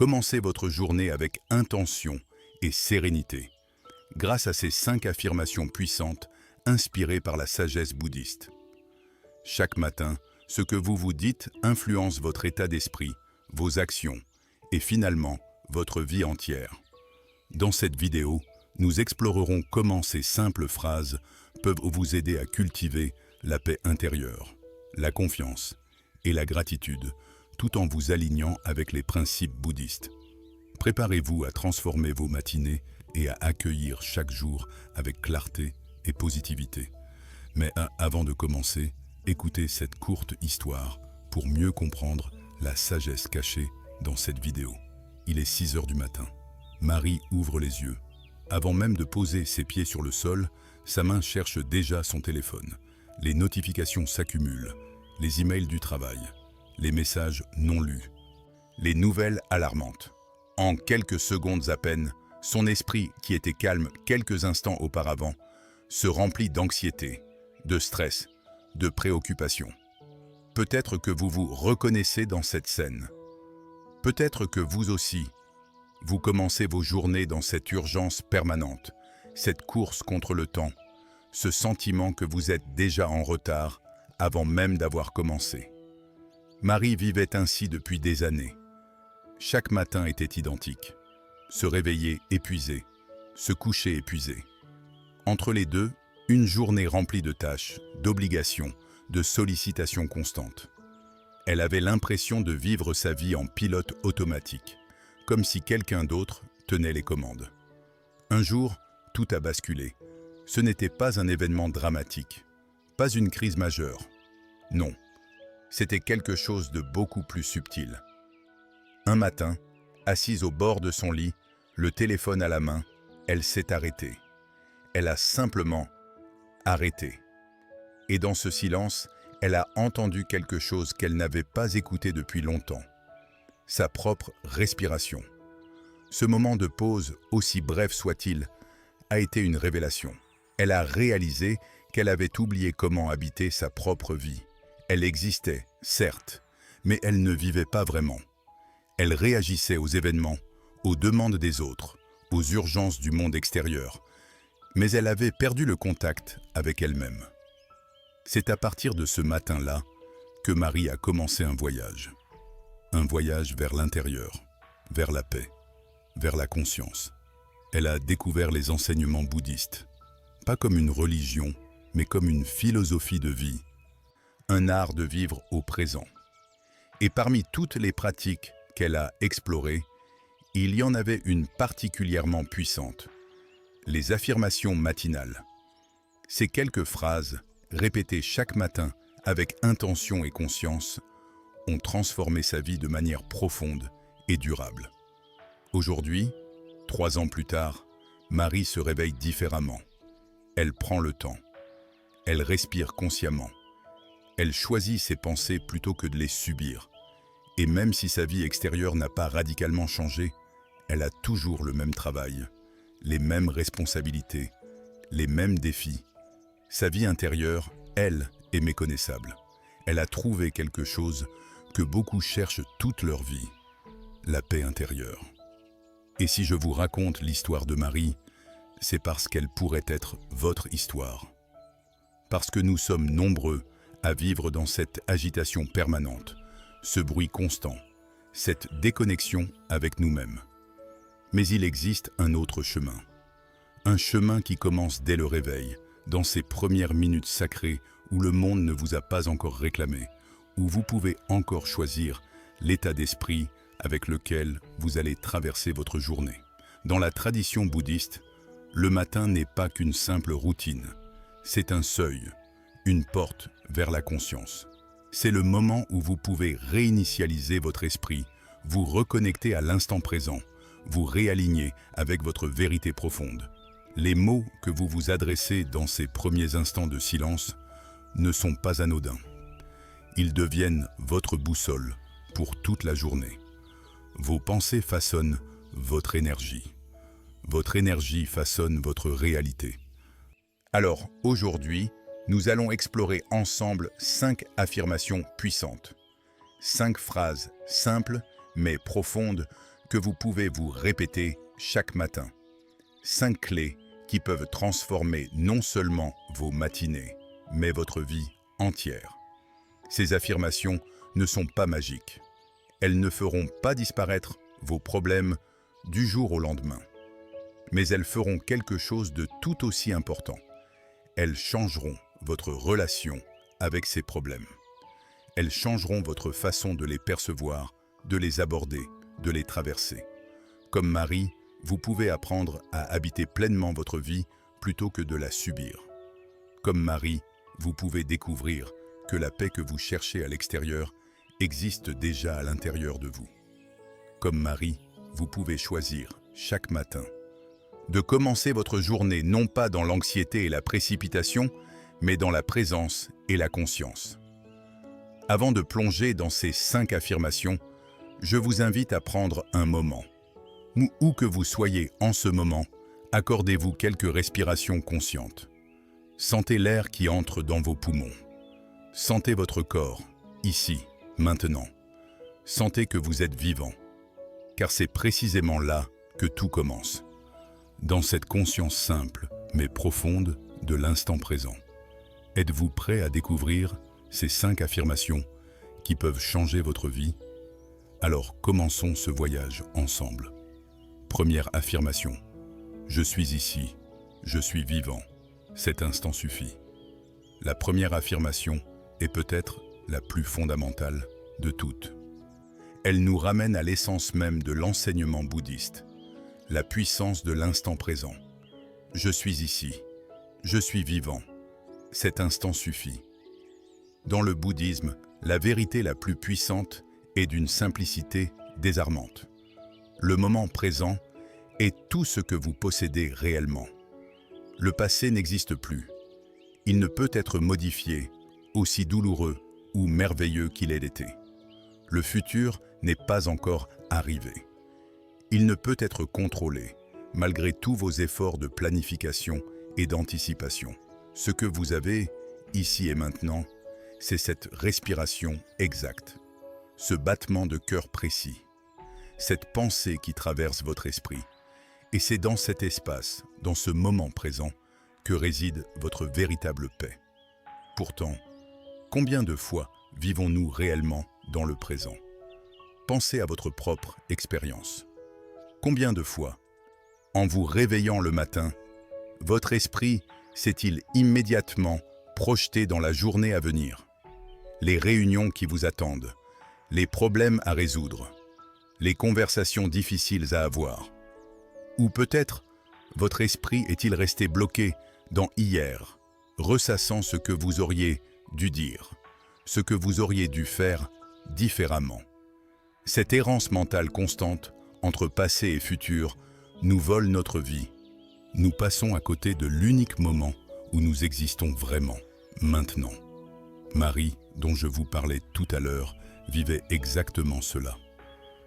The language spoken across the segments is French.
Commencez votre journée avec intention et sérénité, grâce à ces 5 affirmations puissantes inspirées par la sagesse bouddhiste. Chaque matin, ce que vous vous dites influence votre état d'esprit, vos actions et finalement votre vie entière. Dans cette vidéo, nous explorerons comment ces simples phrases peuvent vous aider à cultiver la paix intérieure, la confiance et la gratitude, tout en vous alignant avec les principes bouddhistes. Préparez-vous à transformer vos matinées et à accueillir chaque jour avec clarté et positivité. Mais avant de commencer, écoutez cette courte histoire pour mieux comprendre la sagesse cachée dans cette vidéo. Il est 6 heures du matin. Marie ouvre les yeux. Avant même de poser ses pieds sur le sol, sa main cherche déjà son téléphone. Les notifications s'accumulent, les emails du travail, les messages non lus, les nouvelles alarmantes. En quelques secondes à peine, son esprit, qui était calme quelques instants auparavant, se remplit d'anxiété, de stress, de préoccupation. Peut-être que vous vous reconnaissez dans cette scène. Peut-être que vous aussi, vous commencez vos journées dans cette urgence permanente, cette course contre le temps, ce sentiment que vous êtes déjà en retard avant même d'avoir commencé. Marie vivait ainsi depuis des années. Chaque matin était identique. Se réveiller épuisé, se coucher épuisé. Entre les deux, une journée remplie de tâches, d'obligations, de sollicitations constantes. Elle avait l'impression de vivre sa vie en pilote automatique, comme si quelqu'un d'autre tenait les commandes. Un jour, tout a basculé. Ce n'était pas un événement dramatique, pas une crise majeure. Non, c'était quelque chose de beaucoup plus subtil. Un matin, assise au bord de son lit, le téléphone à la main, elle s'est arrêtée. Elle a simplement arrêté. Et dans ce silence, elle a entendu quelque chose qu'elle n'avait pas écouté depuis longtemps. Sa propre respiration. Ce moment de pause, aussi bref soit-il, a été une révélation. Elle a réalisé qu'elle avait oublié comment habiter sa propre vie. Elle existait, certes, mais elle ne vivait pas vraiment. Elle réagissait aux événements, aux demandes des autres, aux urgences du monde extérieur, mais elle avait perdu le contact avec elle-même. C'est à partir de ce matin-là que Marie a commencé un voyage. Un voyage vers l'intérieur, vers la paix, vers la conscience. Elle a découvert les enseignements bouddhistes, pas comme une religion, mais comme une philosophie de vie, un art de vivre au présent. Et parmi toutes les pratiques qu'elle a explorées, il y en avait une particulièrement puissante, les affirmations matinales. Ces quelques phrases, répétées chaque matin avec intention et conscience, ont transformé sa vie de manière profonde et durable. Aujourd'hui, 3 ans plus tard, Marie se réveille différemment. Elle prend le temps. Elle respire consciemment. Elle choisit ses pensées plutôt que de les subir. Et même si sa vie extérieure n'a pas radicalement changé, elle a toujours le même travail, les mêmes responsabilités, les mêmes défis. Sa vie intérieure, elle, est méconnaissable. Elle a trouvé quelque chose que beaucoup cherchent toute leur vie, la paix intérieure. Et si je vous raconte l'histoire de Marie, c'est parce qu'elle pourrait être votre histoire. Parce que nous sommes nombreux à vivre dans cette agitation permanente, ce bruit constant, cette déconnexion avec nous-mêmes. Mais il existe un autre chemin. Un chemin qui commence dès le réveil, dans ces premières minutes sacrées où le monde ne vous a pas encore réclamé, où vous pouvez encore choisir l'état d'esprit avec lequel vous allez traverser votre journée. Dans la tradition bouddhiste, le matin n'est pas qu'une simple routine. C'est un seuil, une porte vers la conscience. C'est le moment où vous pouvez réinitialiser votre esprit, vous reconnecter à l'instant présent, vous réaligner avec votre vérité profonde. Les mots que vous vous adressez dans ces premiers instants de silence ne sont pas anodins. Ils deviennent votre boussole pour toute la journée. Vos pensées façonnent votre énergie. Votre énergie façonne votre réalité. Alors, aujourd'hui, nous allons explorer ensemble 5 affirmations puissantes. 5 phrases simples mais profondes que vous pouvez vous répéter chaque matin. 5 clés qui peuvent transformer non seulement vos matinées, mais votre vie entière. Ces affirmations ne sont pas magiques. Elles ne feront pas disparaître vos problèmes du jour au lendemain. Mais elles feront quelque chose de tout aussi important. Elles changeront votre relation avec ces problèmes. Elles changeront votre façon de les percevoir, de les aborder, de les traverser. Comme Marie, vous pouvez apprendre à habiter pleinement votre vie plutôt que de la subir. Comme Marie, vous pouvez découvrir que la paix que vous cherchez à l'extérieur existe déjà à l'intérieur de vous. Comme Marie, vous pouvez choisir, chaque matin, de commencer votre journée non pas dans l'anxiété et la précipitation, mais dans la présence et la conscience. Avant de plonger dans ces 5 affirmations, je vous invite à prendre un moment. Où que vous soyez en ce moment, accordez-vous quelques respirations conscientes. Sentez l'air qui entre dans vos poumons. Sentez votre corps, ici, maintenant. Sentez que vous êtes vivant, car c'est précisément là que tout commence. Dans cette conscience simple, mais profonde, de l'instant présent. Êtes-vous prêt à découvrir ces 5 affirmations qui peuvent changer votre vie? Alors commençons ce voyage ensemble. Première affirmation. Je suis ici, je suis vivant. Cet instant suffit. La première affirmation est peut-être la plus fondamentale de toutes. Elle nous ramène à l'essence même de l'enseignement bouddhiste, la puissance de l'instant présent. Je suis ici, je suis vivant. Cet instant suffit. Dans le bouddhisme, la vérité la plus puissante est d'une simplicité désarmante. Le moment présent est tout ce que vous possédez réellement. Le passé n'existe plus. Il ne peut être modifié, aussi douloureux ou merveilleux qu'il ait été. Le futur n'est pas encore arrivé. Il ne peut être contrôlé, malgré tous vos efforts de planification et d'anticipation. Ce que vous avez, ici et maintenant, c'est cette respiration exacte, ce battement de cœur précis, cette pensée qui traverse votre esprit. Et c'est dans cet espace, dans ce moment présent, que réside votre véritable paix. Pourtant, combien de fois vivons-nous réellement dans le présent? Pensez à votre propre expérience. Combien de fois, en vous réveillant le matin, votre esprit s'est-il immédiatement projeté dans la journée à venir? Les réunions qui vous attendent, les problèmes à résoudre, les conversations difficiles à avoir. Ou peut-être, votre esprit est-il resté bloqué dans hier, ressassant ce que vous auriez dû dire, ce que vous auriez dû faire différemment. Cette errance mentale constante entre passé et futur nous vole notre vie. Nous passons à côté de l'unique moment où nous existons vraiment, maintenant. Marie, dont je vous parlais tout à l'heure, vivait exactement cela.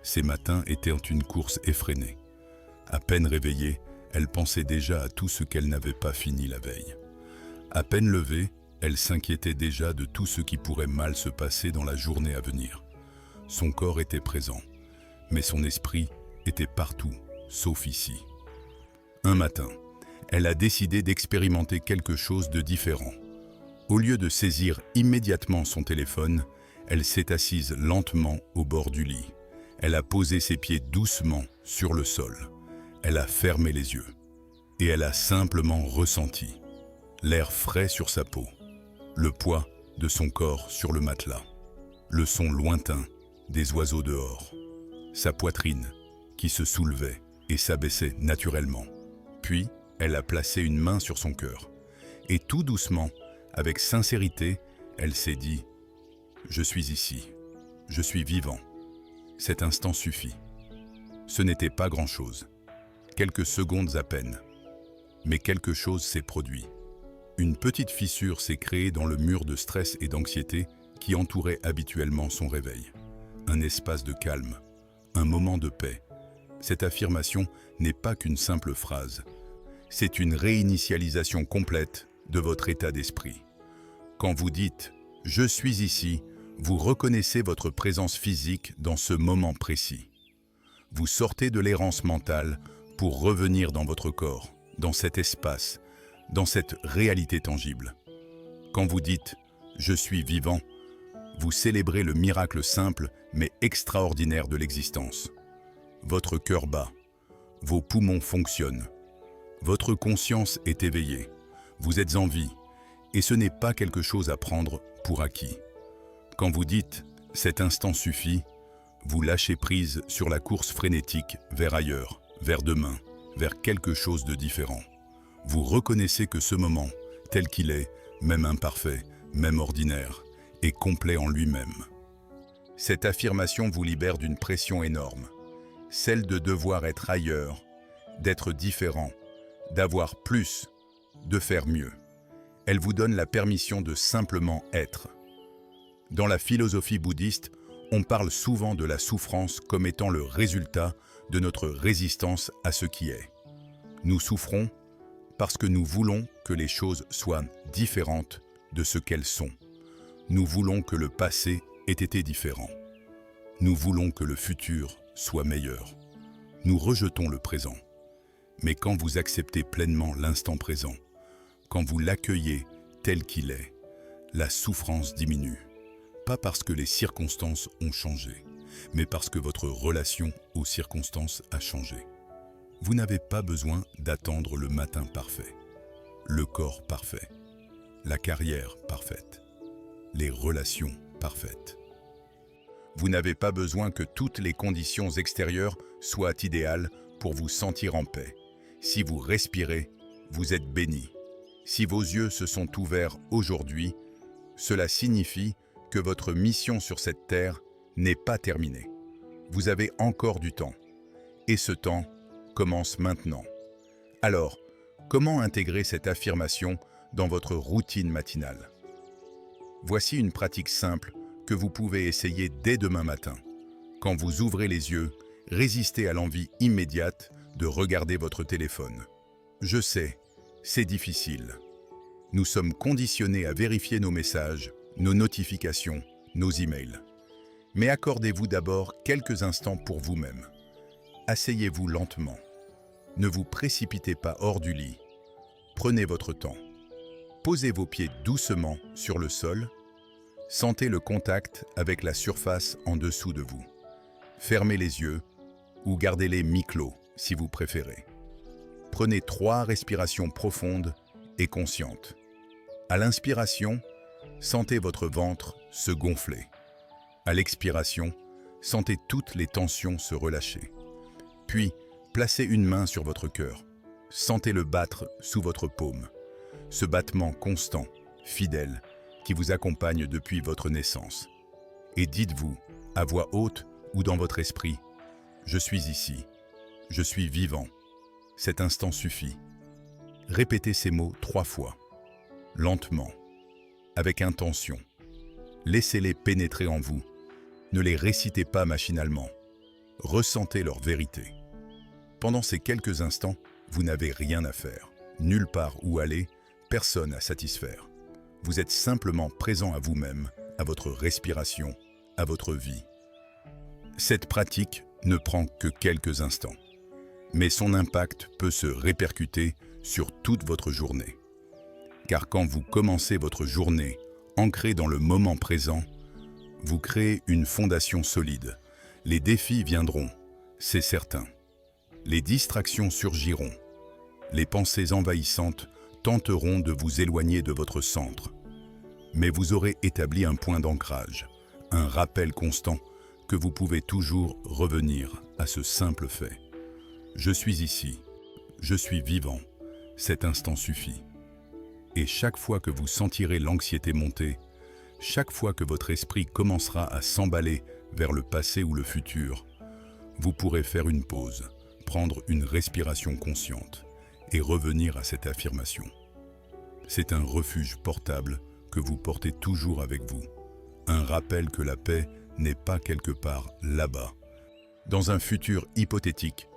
Ces matins étaient une course effrénée. À peine réveillée, elle pensait déjà à tout ce qu'elle n'avait pas fini la veille. À peine levée, elle s'inquiétait déjà de tout ce qui pourrait mal se passer dans la journée à venir. Son corps était présent, mais son esprit était partout, sauf ici. Un matin, elle a décidé d'expérimenter quelque chose de différent. Au lieu de saisir immédiatement son téléphone, elle s'est assise lentement au bord du lit. Elle a posé ses pieds doucement sur le sol. Elle a fermé les yeux. Et elle a simplement ressenti l'air frais sur sa peau, le poids de son corps sur le matelas, le son lointain des oiseaux dehors, sa poitrine qui se soulevait et s'abaissait naturellement. Puis, elle a placé une main sur son cœur. Et tout doucement, avec sincérité, elle s'est dit « Je suis ici, je suis vivant. Cet instant suffit. » Ce n'était pas grand-chose, quelques secondes à peine. Mais quelque chose s'est produit. Une petite fissure s'est créée dans le mur de stress et d'anxiété qui entourait habituellement son réveil. Un espace de calme, un moment de paix. Cette affirmation n'est pas qu'une simple phrase. C'est une réinitialisation complète de votre état d'esprit. Quand vous dites « Je suis ici », vous reconnaissez votre présence physique dans ce moment précis. Vous sortez de l'errance mentale pour revenir dans votre corps, dans cet espace, dans cette réalité tangible. Quand vous dites « je suis vivant », vous célébrez le miracle simple mais extraordinaire de l'existence. Votre cœur bat, vos poumons fonctionnent, votre conscience est éveillée, vous êtes en vie, et ce n'est pas quelque chose à prendre pour acquis. Quand vous dites « cet instant suffit », vous lâchez prise sur la course frénétique vers ailleurs, vers demain, vers quelque chose de différent. Vous reconnaissez que ce moment, tel qu'il est, même imparfait, même ordinaire, est complet en lui-même. Cette affirmation vous libère d'une pression énorme, celle de devoir être ailleurs, d'être différent, d'avoir plus, de faire mieux. Elle vous donne la permission de simplement être. Dans la philosophie bouddhiste, on parle souvent de la souffrance comme étant le résultat de notre résistance à ce qui est. Nous souffrons parce que nous voulons que les choses soient différentes de ce qu'elles sont. Nous voulons que le passé ait été différent. Nous voulons que le futur soit meilleur. Nous rejetons le présent. Mais quand vous acceptez pleinement l'instant présent, quand vous l'accueillez tel qu'il est, la souffrance diminue. Pas parce que les circonstances ont changé, mais parce que votre relation aux circonstances a changé. Vous n'avez pas besoin d'attendre le matin parfait, le corps parfait, la carrière parfaite, les relations parfaites. Vous n'avez pas besoin que toutes les conditions extérieures soient idéales pour vous sentir en paix. Si vous respirez, vous êtes béni. Si vos yeux se sont ouverts aujourd'hui, cela signifie que votre mission sur cette terre n'est pas terminée. Vous avez encore du temps. Et ce temps commence maintenant. Alors, comment intégrer cette affirmation dans votre routine matinale? Voici une pratique simple que vous pouvez essayer dès demain matin. Quand vous ouvrez les yeux, résistez à l'envie immédiate de regarder votre téléphone. Je sais, c'est difficile. Nous sommes conditionnés à vérifier nos messages, nos notifications, nos emails. Mais accordez-vous d'abord quelques instants pour vous-même. Asseyez-vous lentement. Ne vous précipitez pas hors du lit. Prenez votre temps. Posez vos pieds doucement sur le sol. Sentez le contact avec la surface en dessous de vous. Fermez les yeux ou gardez-les mi-clos si vous préférez. Prenez 3 respirations profondes et conscientes. À l'inspiration, sentez votre ventre se gonfler. À l'expiration, sentez toutes les tensions se relâcher. Puis, placez une main sur votre cœur. Sentez-le battre sous votre paume. Ce battement constant, fidèle, qui vous accompagne depuis votre naissance. Et dites-vous, à voix haute ou dans votre esprit, « Je suis ici, je suis vivant, cet instant suffit ». Répétez ces mots 3 fois, lentement, avec intention. Laissez-les pénétrer en vous. Ne les récitez pas machinalement. Ressentez leur vérité. Pendant ces quelques instants, vous n'avez rien à faire, nulle part où aller, personne à satisfaire. Vous êtes simplement présent à vous-même, à votre respiration, à votre vie. Cette pratique ne prend que quelques instants, mais son impact peut se répercuter sur toute votre journée. Car quand vous commencez votre journée ancré dans le moment présent, vous créez une fondation solide. Les défis viendront, c'est certain. Les distractions surgiront. Les pensées envahissantes tenteront de vous éloigner de votre centre. Mais vous aurez établi un point d'ancrage, un rappel constant que vous pouvez toujours revenir à ce simple fait. Je suis ici, je suis vivant, cet instant suffit. Et chaque fois que vous sentirez l'anxiété monter, chaque fois que votre esprit commencera à s'emballer vers le passé ou le futur, vous pourrez faire une pause, prendre une respiration consciente et revenir à cette affirmation. C'est un refuge portable que vous portez toujours avec vous, un rappel que la paix n'est pas quelque part là-bas, dans un futur hypothétique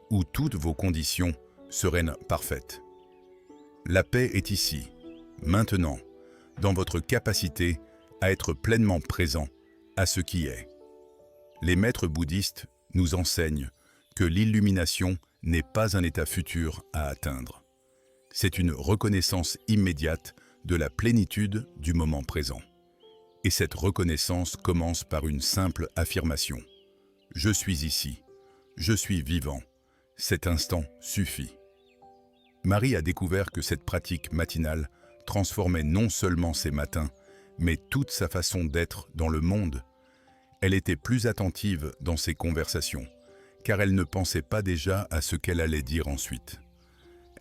où toutes vos conditions seraient parfaites. La paix est ici, maintenant, dans votre capacité à être pleinement présent à ce qui est. Les maîtres bouddhistes nous enseignent que l'illumination n'est pas un état futur à atteindre. C'est une reconnaissance immédiate de la plénitude du moment présent. Et cette reconnaissance commence par une simple affirmation. Je suis ici, je suis vivant, cet instant suffit. Marie a découvert que cette pratique matinale transformait non seulement ses matins, mais toute sa façon d'être dans le monde. Elle était plus attentive dans ses conversations, car elle ne pensait pas déjà à ce qu'elle allait dire ensuite.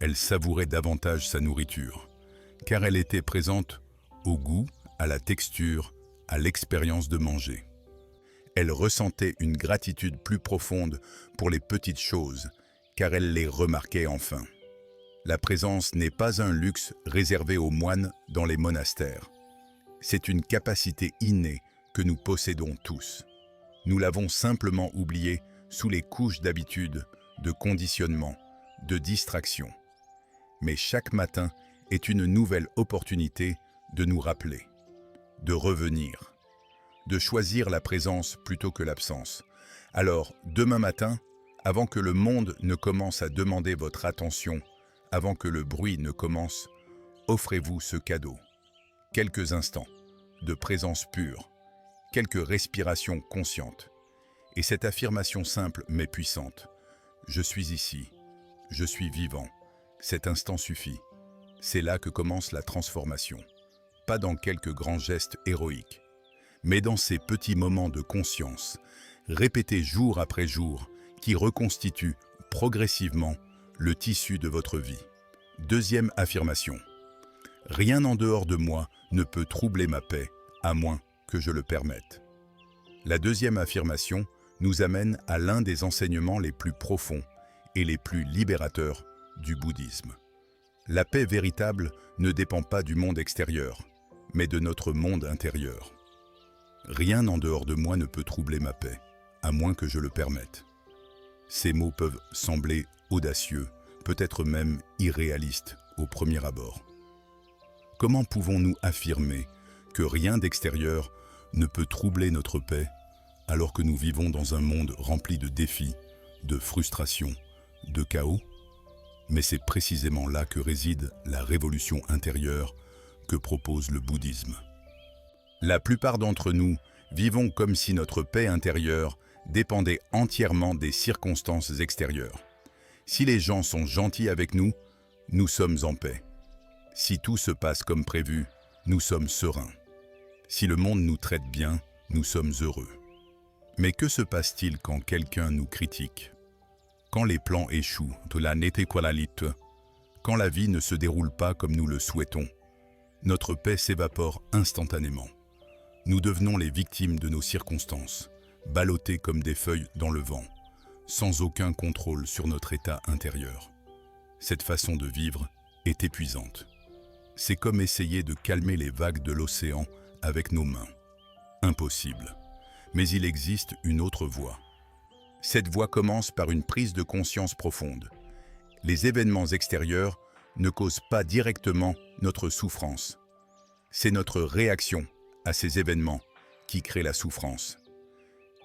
Elle savourait davantage sa nourriture, car elle était présente au goût, à la texture, à l'expérience de manger. Elle ressentait une gratitude plus profonde pour les petites choses, car elle les remarquait enfin. La présence n'est pas un luxe réservé aux moines dans les monastères. C'est une capacité innée que nous possédons tous. Nous l'avons simplement oubliée sous les couches d'habitude, de conditionnement, de distraction. Mais chaque matin est une nouvelle opportunité de nous rappeler, de revenir, de choisir la présence plutôt que l'absence. Alors, demain matin, avant que le monde ne commence à demander votre attention, avant que le bruit ne commence, offrez-vous ce cadeau. Quelques instants de présence pure, quelques respirations conscientes. Et cette affirmation simple mais puissante. Je suis ici, je suis vivant, cet instant suffit. C'est là que commence la transformation. Pas dans quelques grands gestes héroïques, mais dans ces petits moments de conscience, répétés jour après jour, qui reconstituent progressivement le tissu de votre vie. Deuxième affirmation. Rien en dehors de moi ne peut troubler ma paix, à moins que je le permette. La deuxième affirmation nous amène à l'un des enseignements les plus profonds et les plus libérateurs du bouddhisme. La paix véritable ne dépend pas du monde extérieur, mais de notre monde intérieur. Rien en dehors de moi ne peut troubler ma paix, à moins que je le permette. Ces mots peuvent sembler audacieux, peut-être même irréalistes au premier abord. Comment pouvons-nous affirmer que rien d'extérieur ne peut troubler notre paix alors que nous vivons dans un monde rempli de défis, de frustrations, de chaos? Mais c'est précisément là que réside la révolution intérieure que propose le bouddhisme. La plupart d'entre nous vivons comme si notre paix intérieure dépendait entièrement des circonstances extérieures. Si les gens sont gentils avec nous, nous sommes en paix. Si tout se passe comme prévu, nous sommes sereins. Si le monde nous traite bien, nous sommes heureux. Mais que se passe-t-il quand quelqu'un nous critique? Quand les plans échouent, quand la vie ne se déroule pas comme nous le souhaitons, notre paix s'évapore instantanément. Nous devenons les victimes de nos circonstances, ballottés comme des feuilles dans le vent, sans aucun contrôle sur notre état intérieur. Cette façon de vivre est épuisante. C'est comme essayer de calmer les vagues de l'océan avec nos mains. Impossible. Mais il existe une autre voie. Cette voie commence par une prise de conscience profonde. Les événements extérieurs ne causent pas directement notre souffrance. C'est notre réaction à ces événements qui crée la souffrance.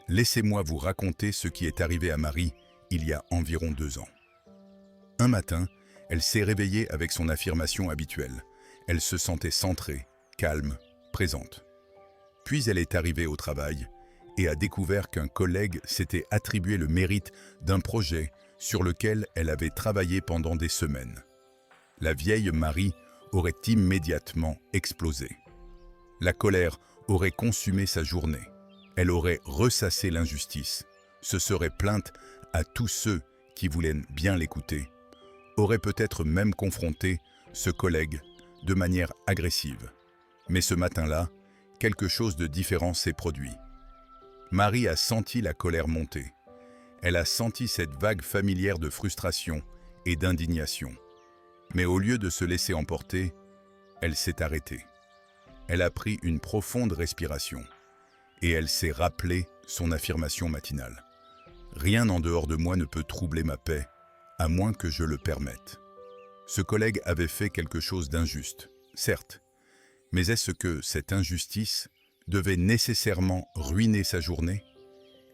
Laissez-moi vous raconter ce qui est arrivé à Marie il y a environ 2 ans. Un matin, elle s'est réveillée avec son affirmation habituelle. Elle se sentait centrée, calme, présente. Puis elle est arrivée au travail et a découvert qu'un collègue s'était attribué le mérite d'un projet sur lequel elle avait travaillé pendant des semaines. La vieille Marie aurait immédiatement explosé. La colère aurait consumé sa journée. Elle aurait ressassé l'injustice, se serait plainte à tous ceux qui voulaient bien l'écouter, aurait peut-être même confronté ce collègue de manière agressive. Mais ce matin-là, quelque chose de différent s'est produit. Marie a senti la colère monter. Elle a senti cette vague familière de frustration et d'indignation. Mais au lieu de se laisser emporter, elle s'est arrêtée. Elle a pris une profonde respiration et elle s'est rappelé son affirmation matinale. Rien en dehors de moi ne peut troubler ma paix, à moins que je le permette. Ce collègue avait fait quelque chose d'injuste, certes, mais est-ce que cette injustice devait nécessairement ruiner sa journée?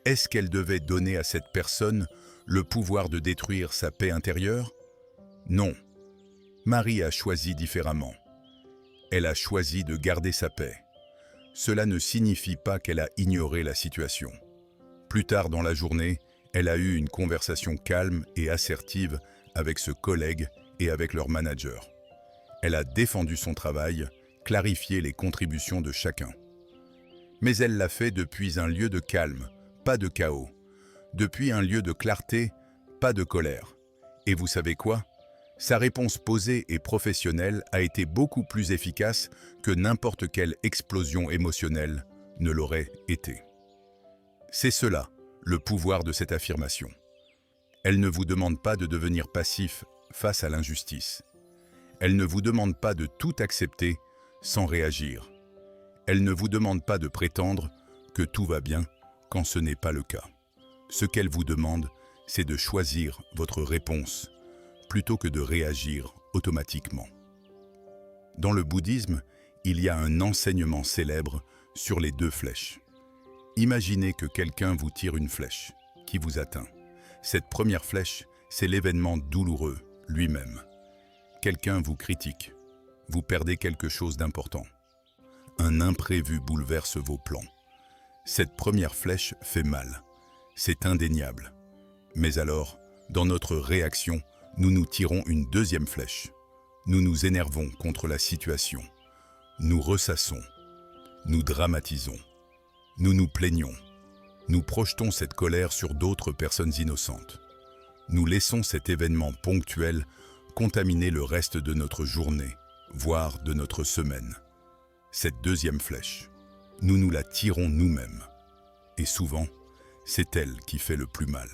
Est-ce qu'elle devait donner à cette personne le pouvoir de détruire sa paix intérieure? Non. Marie a choisi différemment. Elle a choisi de garder sa paix. Cela ne signifie pas qu'elle a ignoré la situation. Plus tard dans la journée, elle a eu une conversation calme et assertive avec ce collègue et avec leur manager. Elle a défendu son travail, clarifié les contributions de chacun. Mais elle l'a fait depuis un lieu de calme, pas de chaos. Depuis un lieu de clarté, pas de colère. Et vous savez quoi? Sa réponse posée et professionnelle a été beaucoup plus efficace que n'importe quelle explosion émotionnelle ne l'aurait été. C'est cela, le pouvoir de cette affirmation. Elle ne vous demande pas de devenir passif face à l'injustice. Elle ne vous demande pas de tout accepter sans réagir. Elle ne vous demande pas de prétendre que tout va bien quand ce n'est pas le cas. Ce qu'elle vous demande, c'est de choisir votre réponse plutôt que de réagir automatiquement. Dans le bouddhisme, il y a un enseignement célèbre sur les 2 flèches. Imaginez que quelqu'un vous tire une flèche qui vous atteint. Cette première flèche, c'est l'événement douloureux lui-même. Quelqu'un vous critique, vous perdez quelque chose d'important. Un imprévu bouleverse vos plans. Cette première flèche fait mal, c'est indéniable. Mais alors, dans notre réaction, nous nous tirons une deuxième flèche. Nous nous énervons contre la situation. Nous ressassons. Nous dramatisons. Nous nous plaignons. Nous projetons cette colère sur d'autres personnes innocentes. Nous laissons cet événement ponctuel contaminer le reste de notre journée, voire de notre semaine. Cette deuxième flèche, nous nous la tirons nous-mêmes. Et souvent, c'est elle qui fait le plus mal.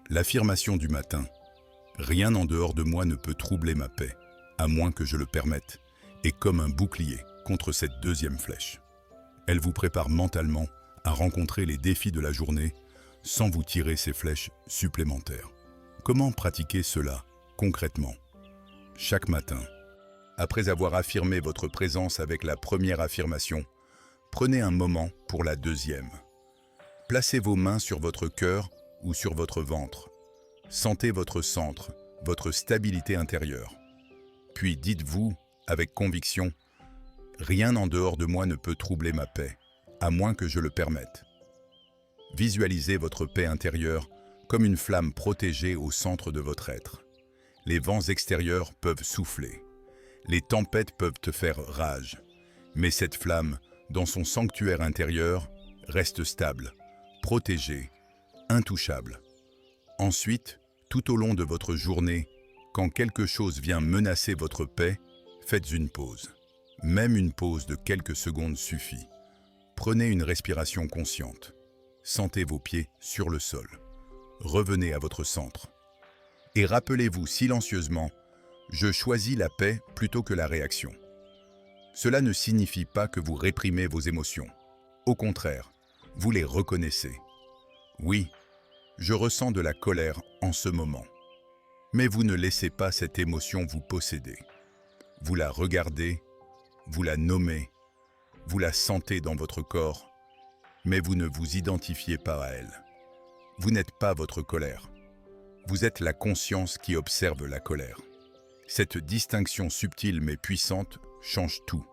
L'affirmation du matin, « Rien en dehors de moi ne peut troubler ma paix, à moins que je le permette », est comme un bouclier contre cette deuxième flèche. Elle vous prépare mentalement à rencontrer les défis de la journée sans vous tirer ces flèches supplémentaires. Comment pratiquer cela concrètement? Chaque matin, après avoir affirmé votre présence avec la première affirmation, prenez un moment pour la deuxième. Placez vos mains sur votre cœur ou sur votre ventre. Sentez votre centre, votre stabilité intérieure. Puis dites-vous, avec conviction, « Rien en dehors de moi ne peut troubler ma paix, à moins que je le permette. » Visualisez votre paix intérieure comme une flamme protégée au centre de votre être. Les vents extérieurs peuvent souffler. Les tempêtes peuvent te faire rage. Mais cette flamme, dans son sanctuaire intérieur, reste stable, protégée, intouchable. Ensuite, tout au long de votre journée, quand quelque chose vient menacer votre paix, faites une pause. Même une pause de quelques secondes suffit. Prenez une respiration consciente. Sentez vos pieds sur le sol. Revenez à votre centre. Et rappelez-vous silencieusement, je choisis la paix plutôt que la réaction. Cela ne signifie pas que vous réprimez vos émotions. Au contraire, vous les reconnaissez. Oui, je ressens de la colère en ce moment. Mais vous ne laissez pas cette émotion vous posséder. Vous la regardez, vous la nommez, vous la sentez dans votre corps, mais vous ne vous identifiez pas à elle. Vous n'êtes pas votre colère. Vous êtes la conscience qui observe la colère. Cette distinction subtile mais puissante change tout.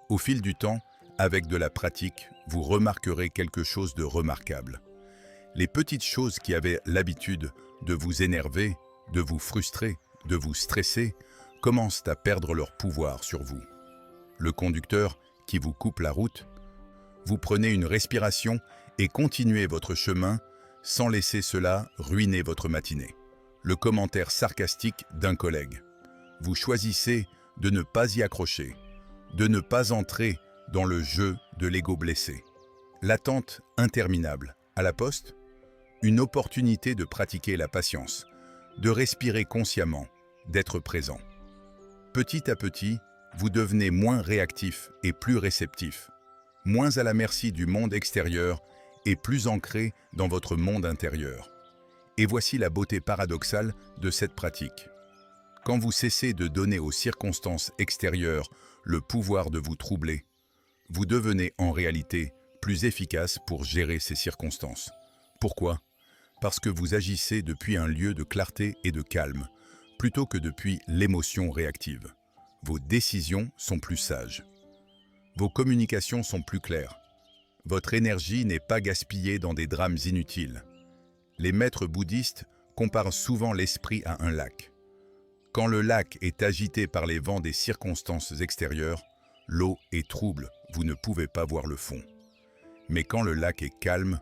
Au fil du temps, avec de la pratique, vous remarquerez quelque chose de remarquable. Les petites choses qui avaient l'habitude de vous énerver, de vous frustrer, de vous stresser, commencent à perdre leur pouvoir sur vous. Le conducteur qui vous coupe la route, vous prenez une respiration et continuez votre chemin sans laisser cela ruiner votre matinée. Le commentaire sarcastique d'un collègue. Vous choisissez de ne pas y accrocher, de ne pas entrer dans le jeu de l'ego blessé. L'attente interminable à la poste, une opportunité de pratiquer la patience, de respirer consciemment, d'être présent. Petit à petit, vous devenez moins réactif et plus réceptif, moins à la merci du monde extérieur et plus ancré dans votre monde intérieur. Et voici la beauté paradoxale de cette pratique. Quand vous cessez de donner aux circonstances extérieures le pouvoir de vous troubler, vous devenez en réalité plus efficace pour gérer ces circonstances. Pourquoi? Parce que vous agissez depuis un lieu de clarté et de calme, plutôt que depuis l'émotion réactive. Vos décisions sont plus sages. Vos communications sont plus claires. Votre énergie n'est pas gaspillée dans des drames inutiles. Les maîtres bouddhistes comparent souvent l'esprit à un lac. Quand le lac est agité par les vents des circonstances extérieures, l'eau est trouble, vous ne pouvez pas voir le fond. Mais quand le lac est calme,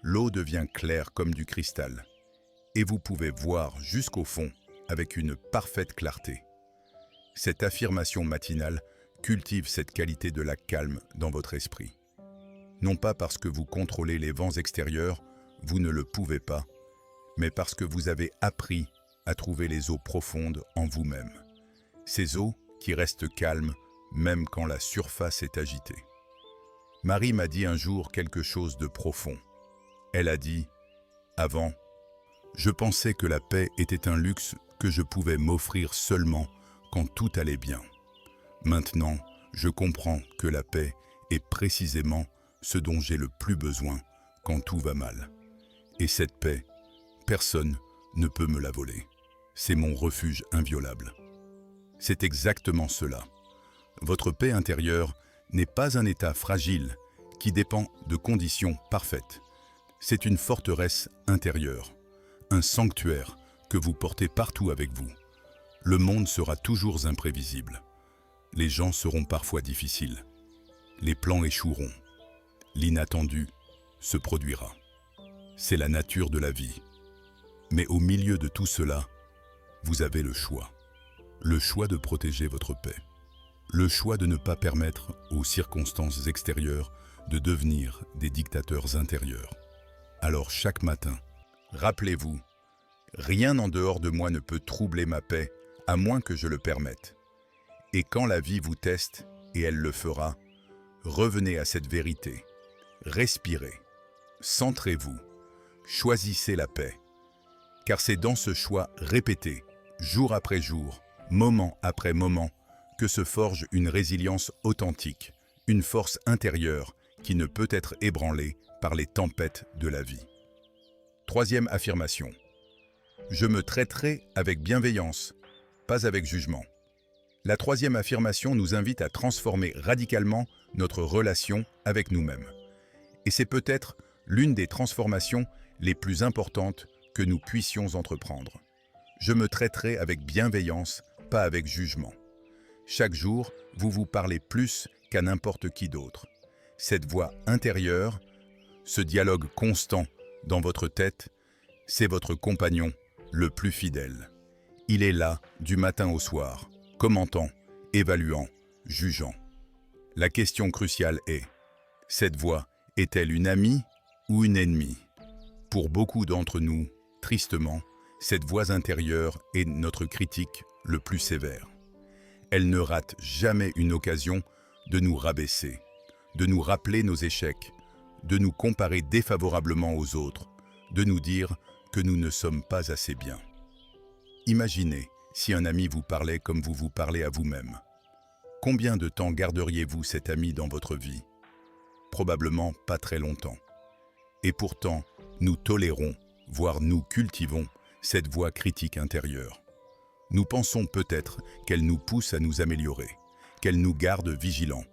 l'eau devient claire comme du cristal. Et vous pouvez voir jusqu'au fond avec une parfaite clarté. Cette affirmation matinale cultive cette qualité de lac calme dans votre esprit. Non pas parce que vous contrôlez les vents extérieurs, vous ne le pouvez pas, mais parce que vous avez appris à trouver les eaux profondes en vous-même. Ces eaux qui restent calmes même quand la surface est agitée. Marie m'a dit un jour quelque chose de profond. Elle a dit « Avant, je pensais que la paix était un luxe que je pouvais m'offrir seulement quand tout allait bien. Maintenant, je comprends que la paix est précisément ce dont j'ai le plus besoin quand tout va mal. Et cette paix, personne ne peut me la voler. C'est mon refuge inviolable. » C'est exactement cela. Votre paix intérieure n'est pas un état fragile qui dépend de conditions parfaites. C'est une forteresse intérieure, un sanctuaire que vous portez partout avec vous. Le monde sera toujours imprévisible. Les gens seront parfois difficiles. Les plans échoueront. L'inattendu se produira. C'est la nature de la vie. Mais au milieu de tout cela, vous avez le choix. Le choix de protéger votre paix. Le choix de ne pas permettre aux circonstances extérieures de devenir des dictateurs intérieurs. Alors chaque matin, rappelez-vous, rien en dehors de moi ne peut troubler ma paix, à moins que je le permette. Et quand la vie vous teste, et elle le fera, revenez à cette vérité. Respirez, centrez-vous, choisissez la paix. Car c'est dans ce choix répété, jour après jour, moment après moment, que se forge une résilience authentique, une force intérieure qui ne peut être ébranlée par les tempêtes de la vie. Troisième affirmation. Je me traiterai avec bienveillance, pas avec jugement. La troisième affirmation nous invite à transformer radicalement notre relation avec nous-mêmes. Et c'est peut-être l'une des transformations les plus importantes que nous puissions entreprendre. Je me traiterai avec bienveillance, pas avec jugement. Chaque jour, vous vous parlez plus qu'à n'importe qui d'autre. Cette voix intérieure, ce dialogue constant dans votre tête, c'est votre compagnon le plus fidèle. Il est là du matin au soir, commentant, évaluant, jugeant. La question cruciale est, cette voix est-elle une amie ou une ennemie? Pour beaucoup d'entre nous, tristement, cette voix intérieure est notre critique le plus sévère. Elle ne rate jamais une occasion de nous rabaisser, de nous rappeler nos échecs, de nous comparer défavorablement aux autres, de nous dire que nous ne sommes pas assez bien. Imaginez si un ami vous parlait comme vous vous parlez à vous-même. Combien de temps garderiez-vous cet ami dans votre vie? Probablement pas très longtemps. Et pourtant, nous tolérons, voire nous cultivons, cette voix critique intérieure. Nous pensons peut-être qu'elle nous pousse à nous améliorer, qu'elle nous garde vigilants,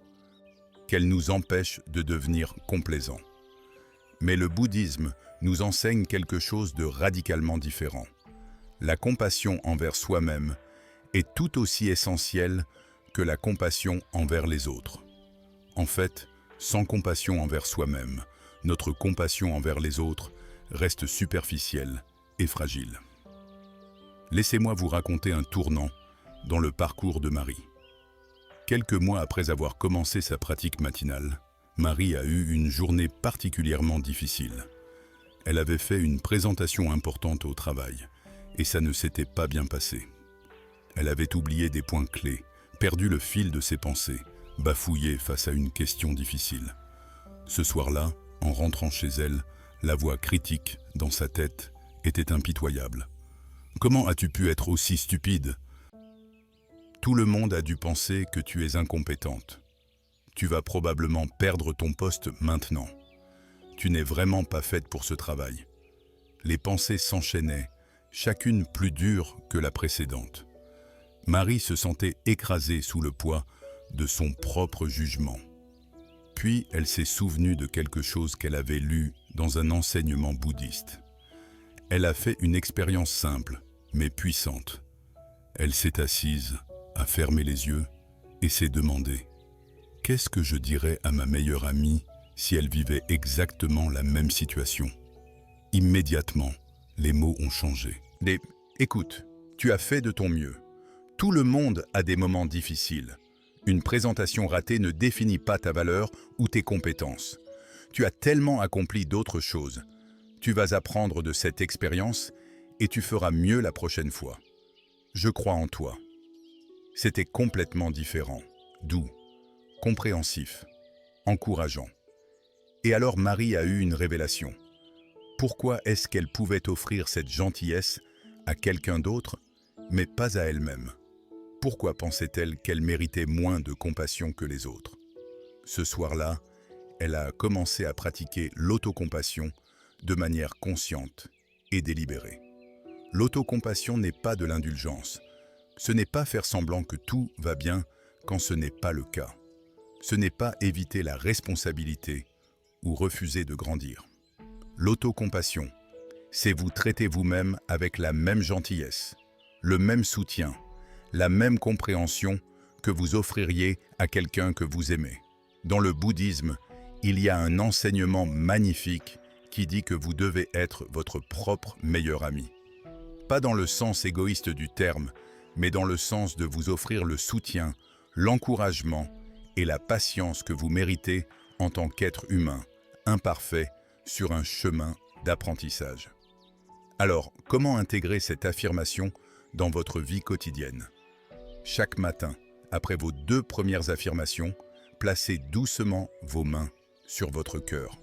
qu'elle nous empêche de devenir complaisants. Mais le bouddhisme nous enseigne quelque chose de radicalement différent. La compassion envers soi-même est tout aussi essentielle que la compassion envers les autres. En fait, sans compassion envers soi-même, notre compassion envers les autres reste superficielle et fragile. Laissez-moi vous raconter un tournant dans le parcours de Marie. Quelques mois après avoir commencé sa pratique matinale, Marie a eu une journée particulièrement difficile. Elle avait fait une présentation importante au travail, et ça ne s'était pas bien passé. Elle avait oublié des points clés, perdu le fil de ses pensées, bafouillé face à une question difficile. Ce soir-là, en rentrant chez elle, la voix critique dans sa tête était impitoyable. « Comment as-tu pu être aussi stupide ? Tout le monde a dû penser que tu es incompétente. Tu vas probablement perdre ton poste maintenant. Tu n'es vraiment pas faite pour ce travail. Les pensées s'enchaînaient, chacune plus dure que la précédente. Marie se sentait écrasée sous le poids de son propre jugement. Puis elle s'est souvenue de quelque chose qu'elle avait lu dans un enseignement bouddhiste. Elle a fait une expérience simple, mais puissante. Elle s'est assise, a fermé les yeux et s'est demandé « Qu'est-ce que je dirais à ma meilleure amie si elle vivait exactement la même situation ?» Immédiatement, les mots ont changé. Écoute, tu as fait de ton mieux. Tout le monde a des moments difficiles. Une présentation ratée ne définit pas ta valeur ou tes compétences. Tu as tellement accompli d'autres choses. Tu vas apprendre de cette expérience et tu feras mieux la prochaine fois. Je crois en toi. C'était complètement différent, doux, compréhensif, encourageant. Et alors Marie a eu une révélation. Pourquoi est-ce qu'elle pouvait offrir cette gentillesse à quelqu'un d'autre, mais pas à elle-même? Pourquoi pensait-elle qu'elle méritait moins de compassion que les autres? Ce soir-là, elle a commencé à pratiquer l'autocompassion de manière consciente et délibérée. L'autocompassion n'est pas de l'indulgence. Ce n'est pas faire semblant que tout va bien quand ce n'est pas le cas. Ce n'est pas éviter la responsabilité ou refuser de grandir. L'autocompassion, c'est vous traiter vous-même avec la même gentillesse, le même soutien, la même compréhension que vous offririez à quelqu'un que vous aimez. Dans le bouddhisme, il y a un enseignement magnifique qui dit que vous devez être votre propre meilleur ami. Pas dans le sens égoïste du terme, mais dans le sens de vous offrir le soutien, l'encouragement et la patience que vous méritez en tant qu'être humain, imparfait, sur un chemin d'apprentissage. Alors, comment intégrer cette affirmation dans votre vie quotidienne? Chaque matin, après vos 2 premières affirmations, placez doucement vos mains sur votre cœur.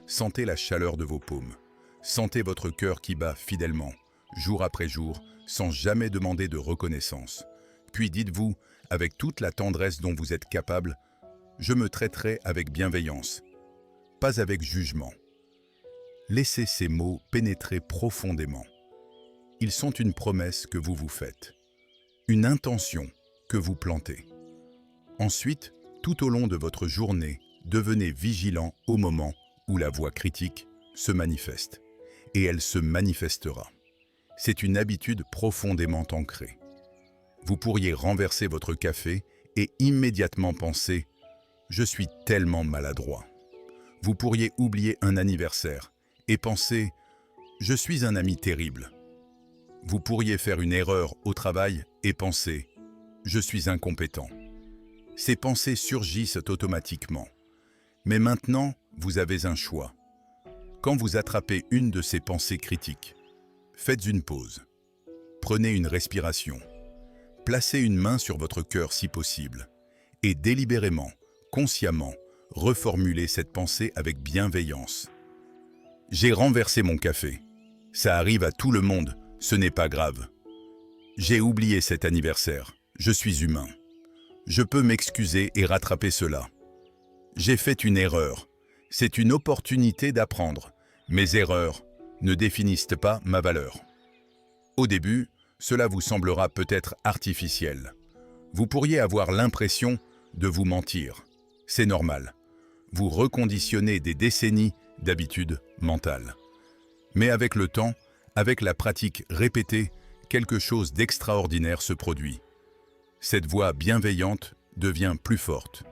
Sentez la chaleur de vos paumes. Sentez votre cœur qui bat fidèlement, jour après jour, sans jamais demander de reconnaissance. Puis dites-vous, avec toute la tendresse dont vous êtes capable, « Je me traiterai avec bienveillance, pas avec jugement. » Laissez ces mots pénétrer profondément. Ils sont une promesse que vous vous faites, une intention que vous plantez. Ensuite, tout au long de votre journée, devenez vigilant au moment où la voix critique se manifeste. Et elle se manifestera. C'est une habitude profondément ancrée. Vous pourriez renverser votre café et immédiatement penser « Je suis tellement maladroit ». Vous pourriez oublier un anniversaire et penser « Je suis un ami terrible ». Vous pourriez faire une erreur au travail et penser « Je suis incompétent ». Ces pensées surgissent automatiquement. Mais maintenant, vous avez un choix. Quand vous attrapez une de ces pensées critiques, faites une pause. Prenez une respiration. Placez une main sur votre cœur si possible. Et délibérément, consciemment, reformulez cette pensée avec bienveillance. J'ai renversé mon café. Ça arrive à tout le monde, ce n'est pas grave. J'ai oublié cet anniversaire. Je suis humain. Je peux m'excuser et rattraper cela. J'ai fait une erreur. C'est une opportunité d'apprendre. Mes erreurs ne définissent pas ma valeur. Au début, cela vous semblera peut-être artificiel. Vous pourriez avoir l'impression de vous mentir. C'est normal. Vous reconditionnez des décennies d'habitudes mentales. Mais avec le temps, avec la pratique répétée, quelque chose d'extraordinaire se produit. Cette voix bienveillante devient plus forte,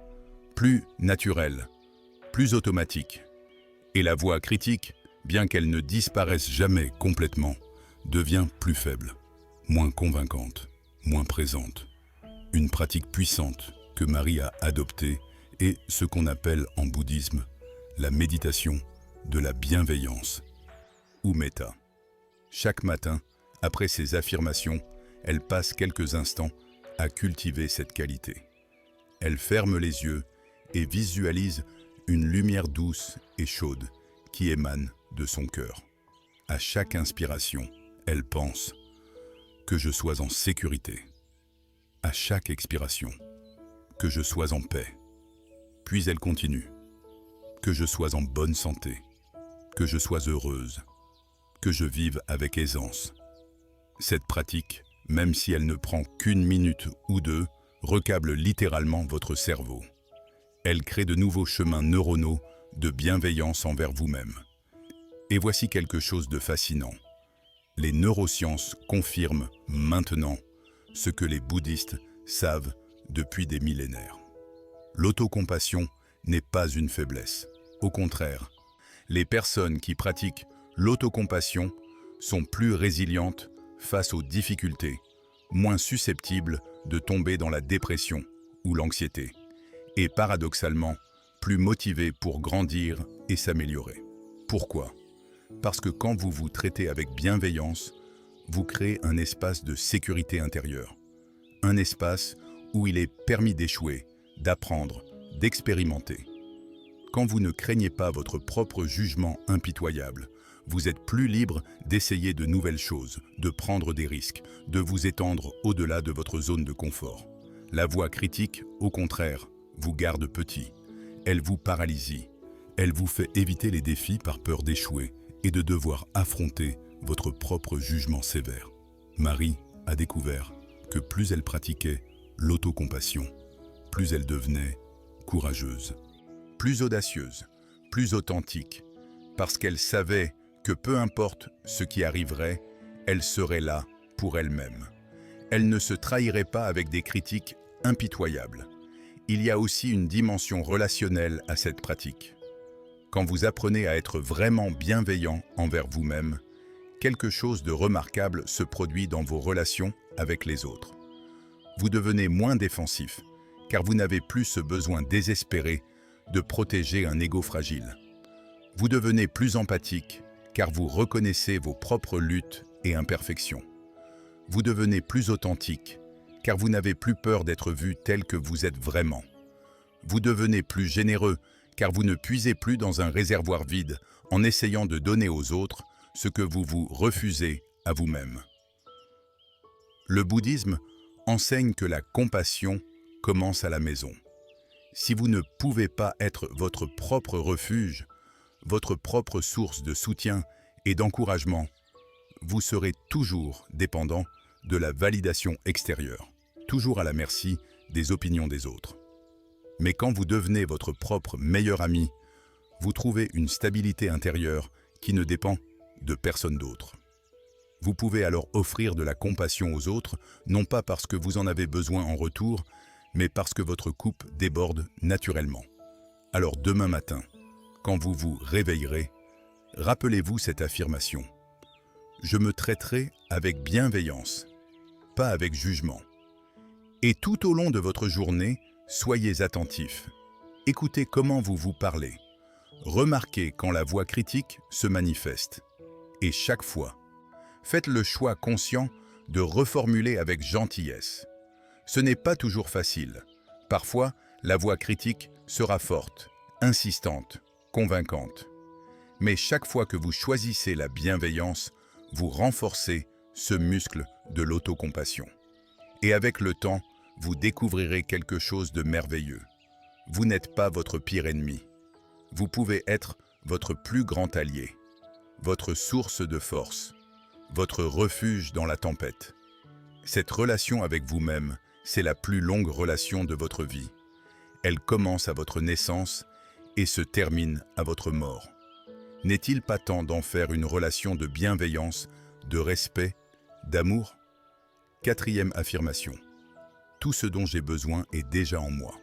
plus naturelle, plus automatique. Et la voix critique, bien qu'elle ne disparaisse jamais complètement, devient plus faible, moins convaincante, moins présente. Une pratique puissante que Marie a adoptée est ce qu'on appelle en bouddhisme la méditation de la bienveillance, ou metta. Chaque matin, après ces affirmations, elle passe quelques instants à cultiver cette qualité. Elle ferme les yeux et visualise une lumière douce et chaude qui émane de son cœur. À chaque inspiration, elle pense « que je sois en sécurité ». À chaque expiration, « que je sois en paix ». Puis elle continue « que je sois en bonne santé », « que je sois heureuse », que je vive avec aisance. Cette pratique, même si elle ne prend qu'une minute ou deux, recable littéralement votre cerveau. Elle crée de nouveaux chemins neuronaux de bienveillance envers vous-même. Et voici quelque chose de fascinant. Les neurosciences confirment maintenant ce que les bouddhistes savent depuis des millénaires. L'autocompassion n'est pas une faiblesse. Au contraire, les personnes qui pratiquent l'autocompassion sont plus résilientes face aux difficultés, moins susceptibles de tomber dans la dépression ou l'anxiété, et paradoxalement, plus motivées pour grandir et s'améliorer. Pourquoi ? Parce que quand vous vous traitez avec bienveillance, vous créez un espace de sécurité intérieure. Un espace où il est permis d'échouer, d'apprendre, d'expérimenter. Quand vous ne craignez pas votre propre jugement impitoyable, vous êtes plus libre d'essayer de nouvelles choses, de prendre des risques, de vous étendre au-delà de votre zone de confort. La voix critique, au contraire, vous garde petit. Elle vous paralyse. Elle vous fait éviter les défis par peur d'échouer et de devoir affronter votre propre jugement sévère. Marie a découvert que plus elle pratiquait l'autocompassion, plus elle devenait courageuse, plus audacieuse, plus authentique, parce qu'elle savait que peu importe ce qui arriverait, elle serait là pour elle-même. Elle ne se trahirait pas avec des critiques impitoyables. Il y a aussi une dimension relationnelle à cette pratique. Quand vous apprenez à être vraiment bienveillant envers vous-même, quelque chose de remarquable se produit dans vos relations avec les autres. Vous devenez moins défensif, car vous n'avez plus ce besoin désespéré de protéger un ego fragile. Vous devenez plus empathique, car vous reconnaissez vos propres luttes et imperfections. Vous devenez plus authentique, car vous n'avez plus peur d'être vu tel que vous êtes vraiment. Vous devenez plus généreux, car vous ne puisez plus dans un réservoir vide en essayant de donner aux autres ce que vous vous refusez à vous-même. Le bouddhisme enseigne que la compassion commence à la maison. Si vous ne pouvez pas être votre propre refuge, votre propre source de soutien et d'encouragement, vous serez toujours dépendant de la validation extérieure, toujours à la merci des opinions des autres. Mais quand vous devenez votre propre meilleur ami, vous trouvez une stabilité intérieure qui ne dépend de personne d'autre. Vous pouvez alors offrir de la compassion aux autres, non pas parce que vous en avez besoin en retour, mais parce que votre coupe déborde naturellement. Alors demain matin, quand vous vous réveillerez, rappelez-vous cette affirmation. Je me traiterai avec bienveillance, pas avec jugement. Et tout au long de votre journée, soyez attentif. Écoutez comment vous vous parlez. Remarquez quand la voix critique se manifeste. Et chaque fois, faites le choix conscient de reformuler avec gentillesse. Ce n'est pas toujours facile. Parfois, la voix critique sera forte, insistante, convaincante. Mais chaque fois que vous choisissez la bienveillance, vous renforcez ce muscle de l'autocompassion. Et avec le temps, vous découvrirez quelque chose de merveilleux. Vous n'êtes pas votre pire ennemi. Vous pouvez être votre plus grand allié, votre source de force, votre refuge dans la tempête. Cette relation avec vous-même, c'est la plus longue relation de votre vie. Elle commence à votre naissance et se termine à votre mort. N'est-il pas temps d'en faire une relation de bienveillance, de respect, d'amour ? 4e affirmation. Tout ce dont j'ai besoin est déjà en moi.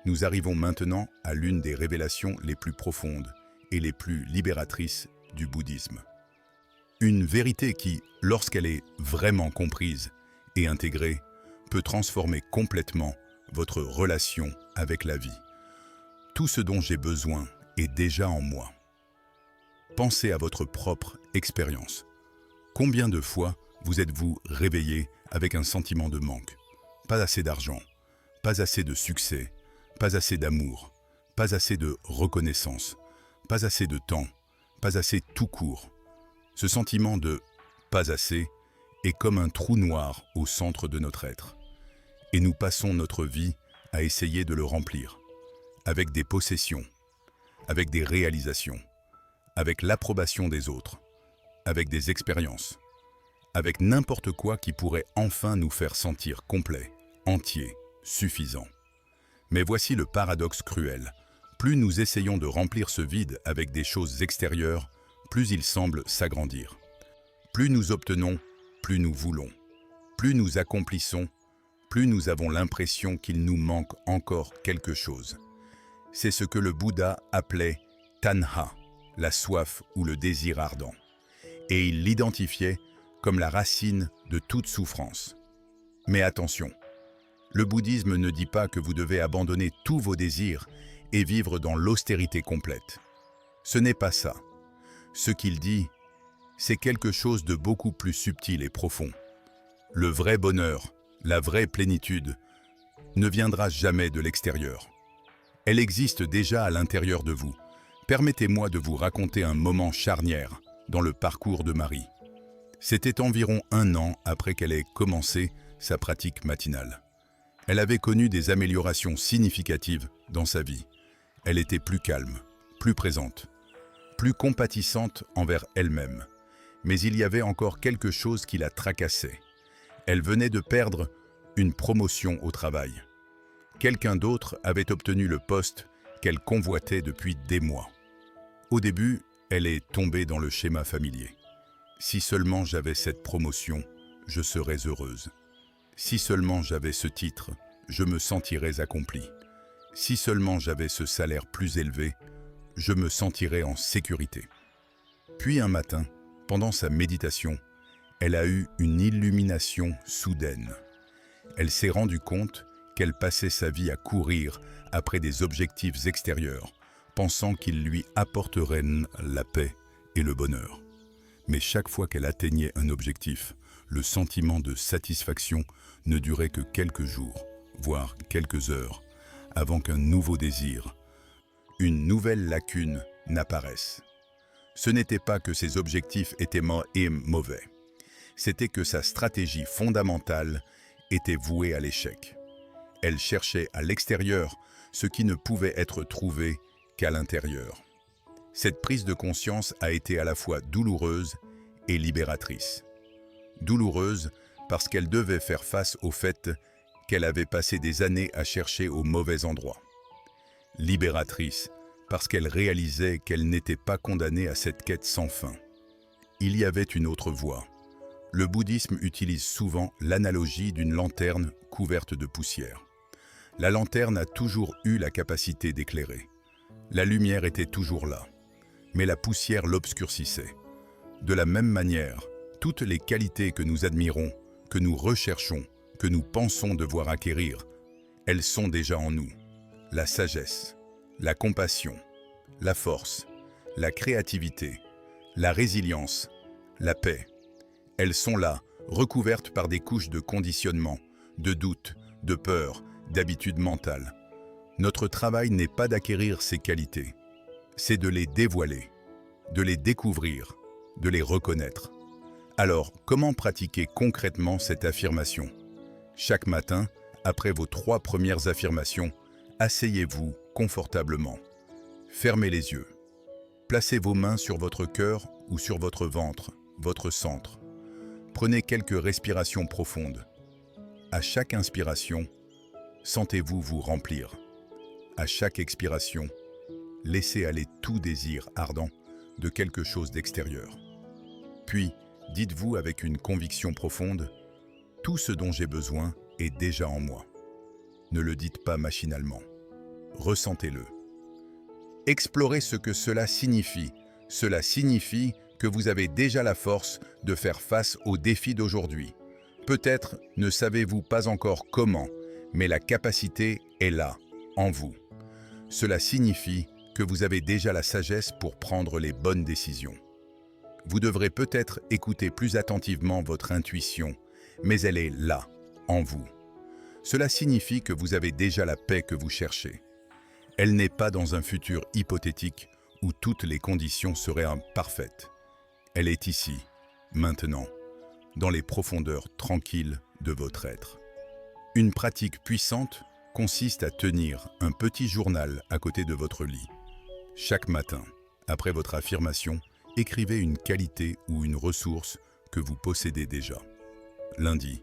Nous arrivons maintenant à l'une des révélations les plus profondes et les plus libératrices du bouddhisme. Une vérité qui, lorsqu'elle est vraiment comprise et intégrée, peut transformer complètement votre relation avec la vie. Tout ce dont j'ai besoin est déjà en moi. Pensez à votre propre expérience. Combien de fois vous êtes-vous réveillé avec un sentiment de manque ? Pas assez d'argent, pas assez de succès, pas assez d'amour, pas assez de reconnaissance, pas assez de temps, pas assez tout court. Ce sentiment de « pas assez » est comme un trou noir au centre de notre être. Et nous passons notre vie à essayer de le remplir, avec des possessions, avec des réalisations, avec l'approbation des autres, avec des expériences, avec n'importe quoi qui pourrait enfin nous faire sentir complets, entiers, suffisants. Mais voici le paradoxe cruel. Plus nous essayons de remplir ce vide avec des choses extérieures, plus il semble s'agrandir. Plus nous obtenons, plus nous voulons. Plus nous accomplissons, plus nous avons l'impression qu'il nous manque encore quelque chose. C'est ce que le Bouddha appelait tanha, la soif ou le désir ardent. Et il l'identifiait comme la racine de toute souffrance. Mais attention, le bouddhisme ne dit pas que vous devez abandonner tous vos désirs et vivre dans l'austérité complète. Ce n'est pas ça. Ce qu'il dit, c'est quelque chose de beaucoup plus subtil et profond. Le vrai bonheur, la vraie plénitude, ne viendra jamais de l'extérieur. Elle existe déjà à l'intérieur de vous. Permettez-moi de vous raconter un moment charnière dans le parcours de Marie. C'était environ 1 an après qu'elle ait commencé sa pratique matinale. Elle avait connu des améliorations significatives dans sa vie. Elle était plus calme, plus présente, plus compatissante envers elle-même. Mais il y avait encore quelque chose qui la tracassait. Elle venait de perdre une promotion au travail. Quelqu'un d'autre avait obtenu le poste qu'elle convoitait depuis des mois. Au début, elle est tombée dans le schéma familier. Si seulement j'avais cette promotion, je serais heureuse. Si seulement j'avais ce titre, je me sentirais accomplie. Si seulement j'avais ce salaire plus élevé, je me sentirais en sécurité. Puis un matin, pendant sa méditation, elle a eu une illumination soudaine. Elle s'est rendue compte qu'elle passait sa vie à courir après des objectifs extérieurs, pensant qu'ils lui apporteraient la paix et le bonheur. Mais chaque fois qu'elle atteignait un objectif, le sentiment de satisfaction ne durait que quelques jours, voire quelques heures, avant qu'un nouveau désir, une nouvelle lacune n'apparaisse. Ce n'était pas que ses objectifs étaient mauvais, c'était que sa stratégie fondamentale était vouée à l'échec. Elle cherchait à l'extérieur ce qui ne pouvait être trouvé qu'à l'intérieur. Cette prise de conscience a été à la fois douloureuse et libératrice. Douloureuse parce qu'elle devait faire face au fait qu'elle avait passé des années à chercher au mauvais endroit. Libératrice parce qu'elle réalisait qu'elle n'était pas condamnée à cette quête sans fin. Il y avait une autre voie. Le bouddhisme utilise souvent l'analogie d'une lanterne couverte de poussière. La lanterne a toujours eu la capacité d'éclairer. La lumière était toujours là, mais la poussière l'obscurcissait. De la même manière, toutes les qualités que nous admirons, que nous recherchons, que nous pensons devoir acquérir, elles sont déjà en nous. La sagesse, la compassion, la force, la créativité, la résilience, la paix. Elles sont là, recouvertes par des couches de conditionnement, de doute, de peur, d'habitude mentale. Notre travail n'est pas d'acquérir ces qualités, c'est de les dévoiler, de les découvrir, de les reconnaître. Alors, comment pratiquer concrètement cette affirmation? Chaque matin, après vos 3 premières affirmations, asseyez-vous confortablement. Fermez les yeux. Placez vos mains sur votre cœur ou sur votre ventre, votre centre. Prenez quelques respirations profondes. À chaque inspiration, sentez-vous vous remplir. À chaque expiration, laissez aller tout désir ardent de quelque chose d'extérieur. Puis, dites-vous avec une conviction profonde, « Tout ce dont j'ai besoin est déjà en moi ». Ne le dites pas machinalement. Ressentez-le. Explorez ce que cela signifie. Cela signifie que vous avez déjà la force de faire face aux défis d'aujourd'hui. Peut-être ne savez-vous pas encore comment, mais la capacité est là, en vous. Cela signifie que vous avez déjà la sagesse pour prendre les bonnes décisions. Vous devrez peut-être écouter plus attentivement votre intuition, mais elle est là, en vous. Cela signifie que vous avez déjà la paix que vous cherchez. Elle n'est pas dans un futur hypothétique où toutes les conditions seraient parfaites. Elle est ici, maintenant, dans les profondeurs tranquilles de votre être. Une pratique puissante consiste à tenir un petit journal à côté de votre lit. Chaque matin, après votre affirmation, Écrivez une qualité ou une ressource que vous possédez déjà. Lundi,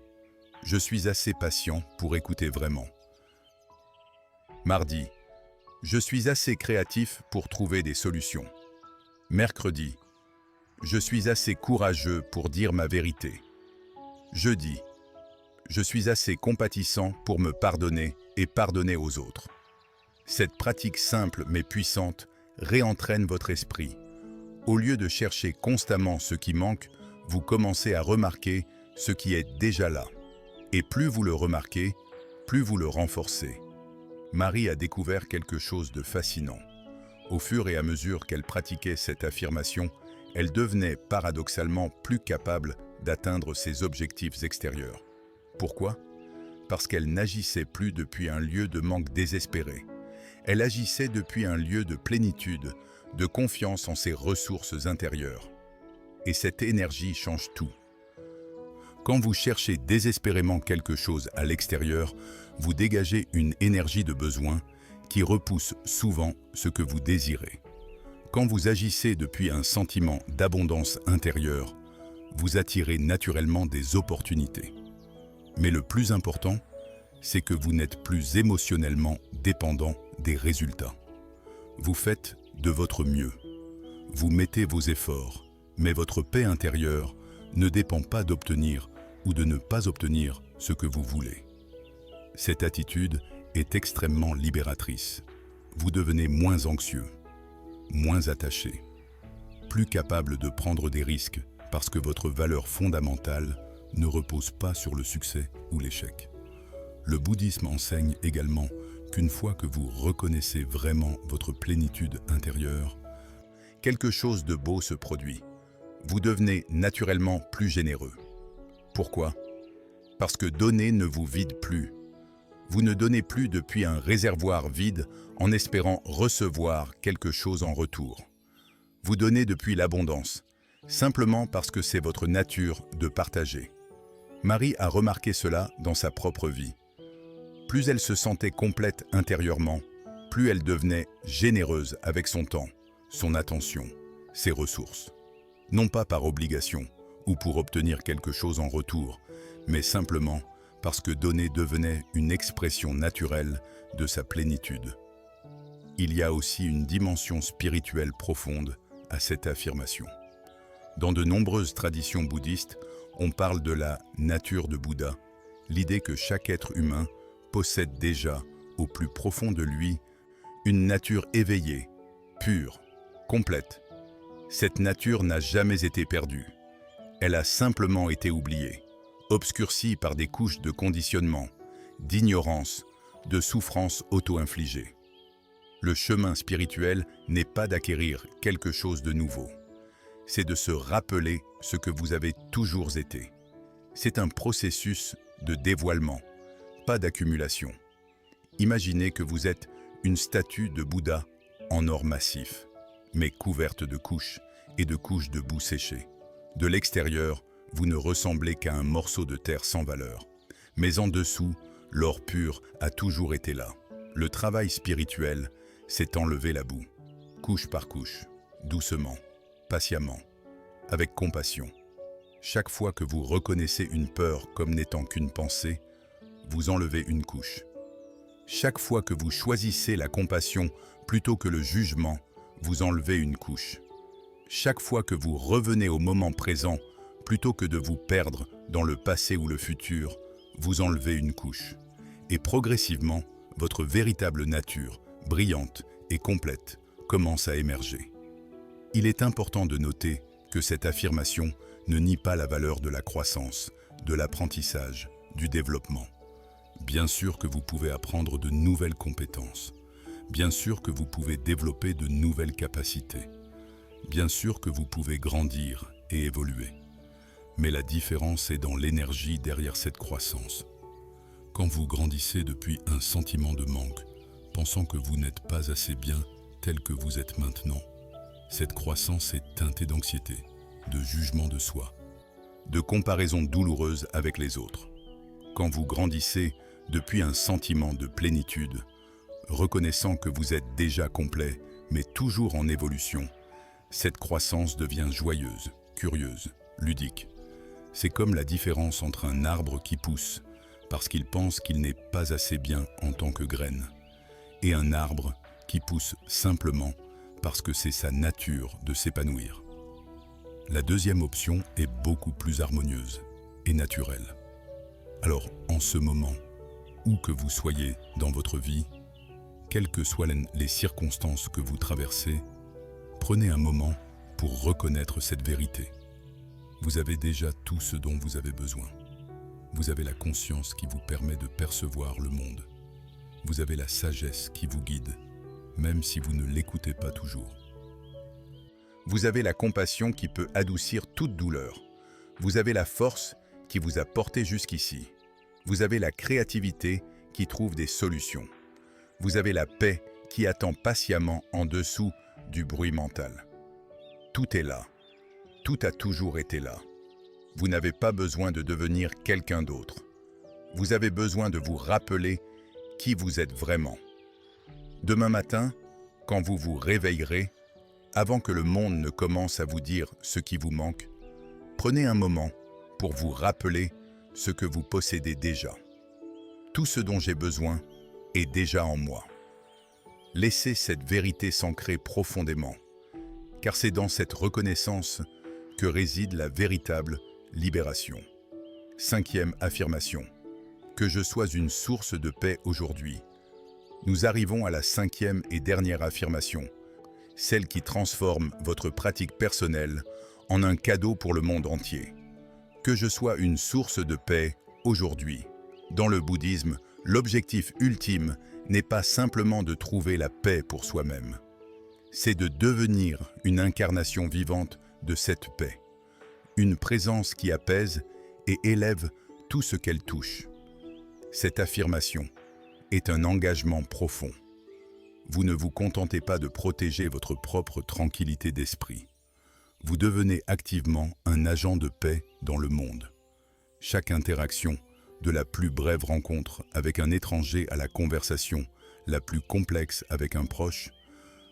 je suis assez patient pour écouter vraiment. Mardi, je suis assez créatif pour trouver des solutions. Mercredi, je suis assez courageux pour dire ma vérité. Jeudi, je suis assez compatissant pour me pardonner et pardonner aux autres. Cette pratique simple mais puissante réentraîne votre esprit. Au lieu de chercher constamment ce qui manque, vous commencez à remarquer ce qui est déjà là. Et plus vous le remarquez, plus vous le renforcez. Marie a découvert quelque chose de fascinant. Au fur et à mesure qu'elle pratiquait cette affirmation, elle devenait paradoxalement plus capable d'atteindre ses objectifs extérieurs. Pourquoi? Parce qu'elle n'agissait plus depuis un lieu de manque désespéré. Elle agissait depuis un lieu de plénitude, de confiance en ses ressources intérieures. Et cette énergie change tout. Quand vous cherchez désespérément quelque chose à l'extérieur, vous dégagez une énergie de besoin qui repousse souvent ce que vous désirez. Quand vous agissez depuis un sentiment d'abondance intérieure, vous attirez naturellement des opportunités. Mais le plus important, c'est que vous n'êtes plus émotionnellement dépendant des résultats. Vous faites de votre mieux. Vous mettez vos efforts, mais votre paix intérieure ne dépend pas d'obtenir ou de ne pas obtenir ce que vous voulez. Cette attitude est extrêmement libératrice. Vous devenez moins anxieux, moins attaché, plus capable de prendre des risques parce que votre valeur fondamentale ne repose pas sur le succès ou l'échec. Le bouddhisme enseigne également qu'une fois que vous reconnaissez vraiment votre plénitude intérieure, quelque chose de beau se produit. Vous devenez naturellement plus généreux. Pourquoi? Parce que donner ne vous vide plus. Vous ne donnez plus depuis un réservoir vide en espérant recevoir quelque chose en retour. Vous donnez depuis l'abondance, simplement parce que c'est votre nature de partager. Marie a remarqué cela dans sa propre vie. Plus elle se sentait complète intérieurement, plus elle devenait généreuse avec son temps, son attention, ses ressources. Non pas par obligation ou pour obtenir quelque chose en retour, mais simplement parce que donner devenait une expression naturelle de sa plénitude. Il y a aussi une dimension spirituelle profonde à cette affirmation. Dans de nombreuses traditions bouddhistes, on parle de la nature de Bouddha, l'idée que chaque être humain possède déjà, au plus profond de lui, une nature éveillée, pure, complète. Cette nature n'a jamais été perdue. Elle a simplement été oubliée, obscurcie par des couches de conditionnement, d'ignorance, de souffrance auto-infligée. Le chemin spirituel n'est pas d'acquérir quelque chose de nouveau. C'est de se rappeler ce que vous avez toujours été. C'est un processus de dévoilement, pas d'accumulation. Imaginez que vous êtes une statue de Bouddha en or massif, mais couverte de couches et de couches de boue séchée. De l'extérieur, vous ne ressemblez qu'à un morceau de terre sans valeur. Mais en dessous, l'or pur a toujours été là. Le travail spirituel, c'est enlever la boue, couche par couche, doucement, patiemment, avec compassion. Chaque fois que vous reconnaissez une peur comme n'étant qu'une pensée, vous enlevez une couche. Chaque fois que vous choisissez la compassion plutôt que le jugement, vous enlevez une couche. Chaque fois que vous revenez au moment présent, plutôt que de vous perdre dans le passé ou le futur, vous enlevez une couche. Et progressivement, votre véritable nature, brillante et complète, commence à émerger. Il est important de noter que cette affirmation ne nie pas la valeur de la croissance, de l'apprentissage, du développement. Bien sûr que vous pouvez apprendre de nouvelles compétences. Bien sûr que vous pouvez développer de nouvelles capacités. Bien sûr que vous pouvez grandir et évoluer. Mais la différence est dans l'énergie derrière cette croissance. Quand vous grandissez depuis un sentiment de manque, pensant que vous n'êtes pas assez bien tel que vous êtes maintenant, cette croissance est teintée d'anxiété, de jugement de soi, de comparaison douloureuse avec les autres. Quand vous grandissez depuis un sentiment de plénitude, reconnaissant que vous êtes déjà complet, mais toujours en évolution, Cette croissance devient joyeuse, curieuse, ludique. C'est comme la différence entre un arbre qui pousse parce qu'il pense qu'il n'est pas assez bien en tant que graine, et un arbre qui pousse simplement parce que c'est sa nature de s'épanouir. La deuxième option est beaucoup plus harmonieuse et naturelle. Alors, en ce moment, où que vous soyez dans votre vie, quelles que soient les circonstances que vous traversez, prenez un moment pour reconnaître cette vérité. Vous avez déjà tout ce dont vous avez besoin. Vous avez la conscience qui vous permet de percevoir le monde. Vous avez la sagesse qui vous guide, même si vous ne l'écoutez pas toujours. Vous avez la compassion qui peut adoucir toute douleur. Vous avez la force qui vous a porté jusqu'ici. Vous avez la créativité qui trouve des solutions. Vous avez la paix qui attend patiemment en dessous du bruit mental. Tout est là. Tout a toujours été là. Vous n'avez pas besoin de devenir quelqu'un d'autre. Vous avez besoin de vous rappeler qui vous êtes vraiment. Demain matin, quand vous vous réveillerez, avant que le monde ne commence à vous dire ce qui vous manque, prenez un moment pour vous rappeler ce que vous possédez déjà. Tout ce dont j'ai besoin est déjà en moi. Laissez cette vérité s'ancrer profondément, car c'est dans cette reconnaissance que réside la véritable libération. Cinquième affirmation. Que je sois une source de paix aujourd'hui. Nous arrivons à la cinquième et dernière affirmation, celle qui transforme votre pratique personnelle en un cadeau pour le monde entier. Que je sois une source de paix aujourd'hui. Dans le bouddhisme, l'objectif ultime n'est pas simplement de trouver la paix pour soi-même. C'est de devenir une incarnation vivante de cette paix. Une présence qui apaise et élève tout ce qu'elle touche. Cette affirmation est un engagement profond. Vous ne vous contentez pas de protéger votre propre tranquillité d'esprit. Vous devenez activement un agent de paix dans le monde. Chaque interaction, de la plus brève rencontre avec un étranger à la conversation la plus complexe avec un proche,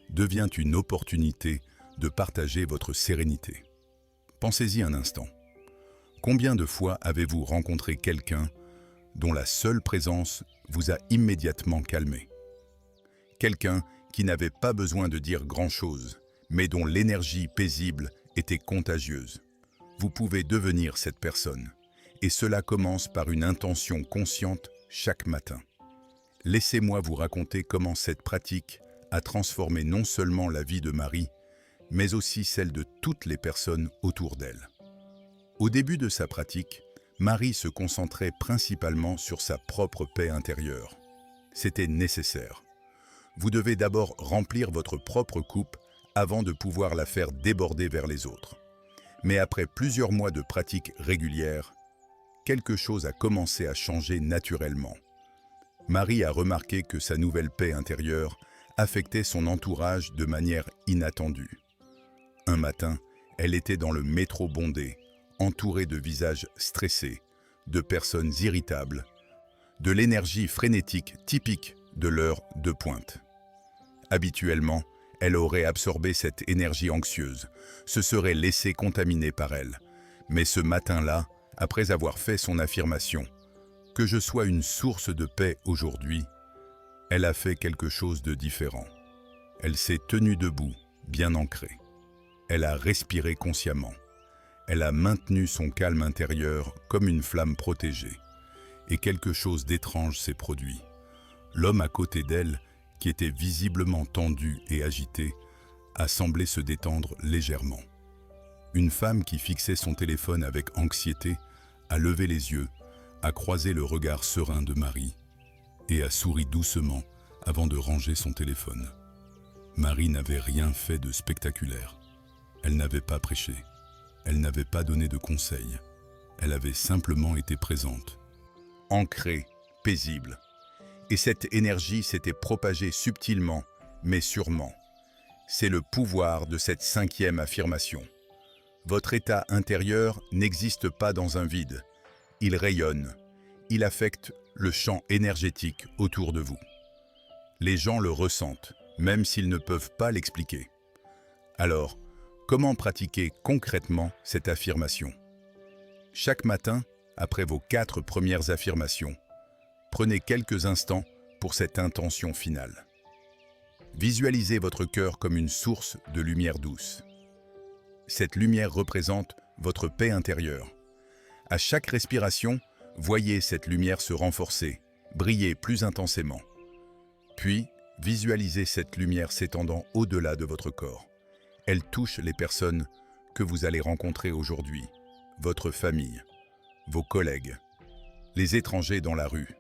devient une opportunité de partager votre sérénité. Pensez-y un instant. Combien de fois avez-vous rencontré quelqu'un dont la seule présence vous a immédiatement calmé? Quelqu'un qui n'avait pas besoin de dire grand-chose, mais dont l'énergie paisible était contagieuse. Vous pouvez devenir cette personne, et cela commence par une intention consciente chaque matin. Laissez-moi vous raconter comment cette pratique a transformé non seulement la vie de Marie, mais aussi celle de toutes les personnes autour d'elle. Au début de sa pratique, Marie se concentrait principalement sur sa propre paix intérieure. C'était nécessaire. Vous devez d'abord remplir votre propre coupe avant de pouvoir la faire déborder vers les autres. Mais après plusieurs mois de pratique régulière, quelque chose a commencé à changer naturellement. Marie a remarqué que sa nouvelle paix intérieure affectait son entourage de manière inattendue. Un matin, elle était dans le métro bondé, entourée de visages stressés, de personnes irritables, de l'énergie frénétique typique de l'heure de pointe. Habituellement, elle aurait absorbé cette énergie anxieuse, se serait laissée contaminer par elle. Mais ce matin-là, après avoir fait son affirmation, « Que je sois une source de paix aujourd'hui », elle a fait quelque chose de différent. Elle s'est tenue debout, bien ancrée. Elle a respiré consciemment. Elle a maintenu son calme intérieur comme une flamme protégée. Et quelque chose d'étrange s'est produit. L'homme à côté d'elle, qui était visiblement tendu et agité, a semblé se détendre légèrement. Une femme qui fixait son téléphone avec anxiété a levé les yeux, a croisé le regard serein de Marie et a souri doucement avant de ranger son téléphone. Marie n'avait rien fait de spectaculaire. Elle n'avait pas prêché. Elle n'avait pas donné de conseils. Elle avait simplement été présente. Ancrée, paisible. Et cette énergie s'était propagée subtilement, mais sûrement. C'est le pouvoir de cette cinquième affirmation. Votre état intérieur n'existe pas dans un vide. Il rayonne. Il affecte le champ énergétique autour de vous. Les gens le ressentent, même s'ils ne peuvent pas l'expliquer. Alors, Comment pratiquer concrètement cette affirmation? Chaque matin, après vos 4 premières affirmations, prenez quelques instants pour cette intention finale. Visualisez votre cœur comme une source de lumière douce. Cette lumière représente votre paix intérieure. À chaque respiration, voyez cette lumière se renforcer, briller plus intensément. Puis, visualisez cette lumière s'étendant au-delà de votre corps. Elle touche les personnes que vous allez rencontrer aujourd'hui, votre famille, vos collègues, les étrangers dans la rue,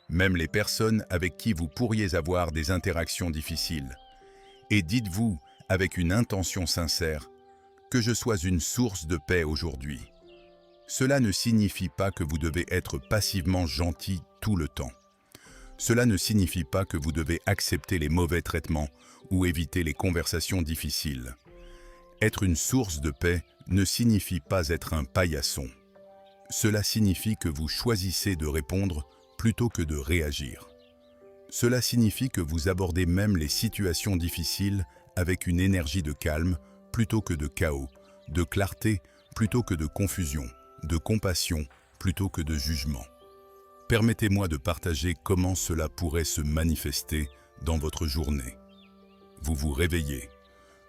même les personnes avec qui vous pourriez avoir des interactions difficiles. Et dites-vous, avec une intention sincère, que je sois une source de paix aujourd'hui. Cela ne signifie pas que vous devez être passivement gentil tout le temps. Cela ne signifie pas que vous devez accepter les mauvais traitements ou éviter les conversations difficiles. Être une source de paix ne signifie pas être un paillasson. Cela signifie que vous choisissez de répondre plutôt que de réagir. Cela signifie que vous abordez même les situations difficiles avec une énergie de calme plutôt que de chaos, de clarté plutôt que de confusion, de compassion plutôt que de jugement. Permettez-moi de partager comment cela pourrait se manifester dans votre journée. Vous vous réveillez,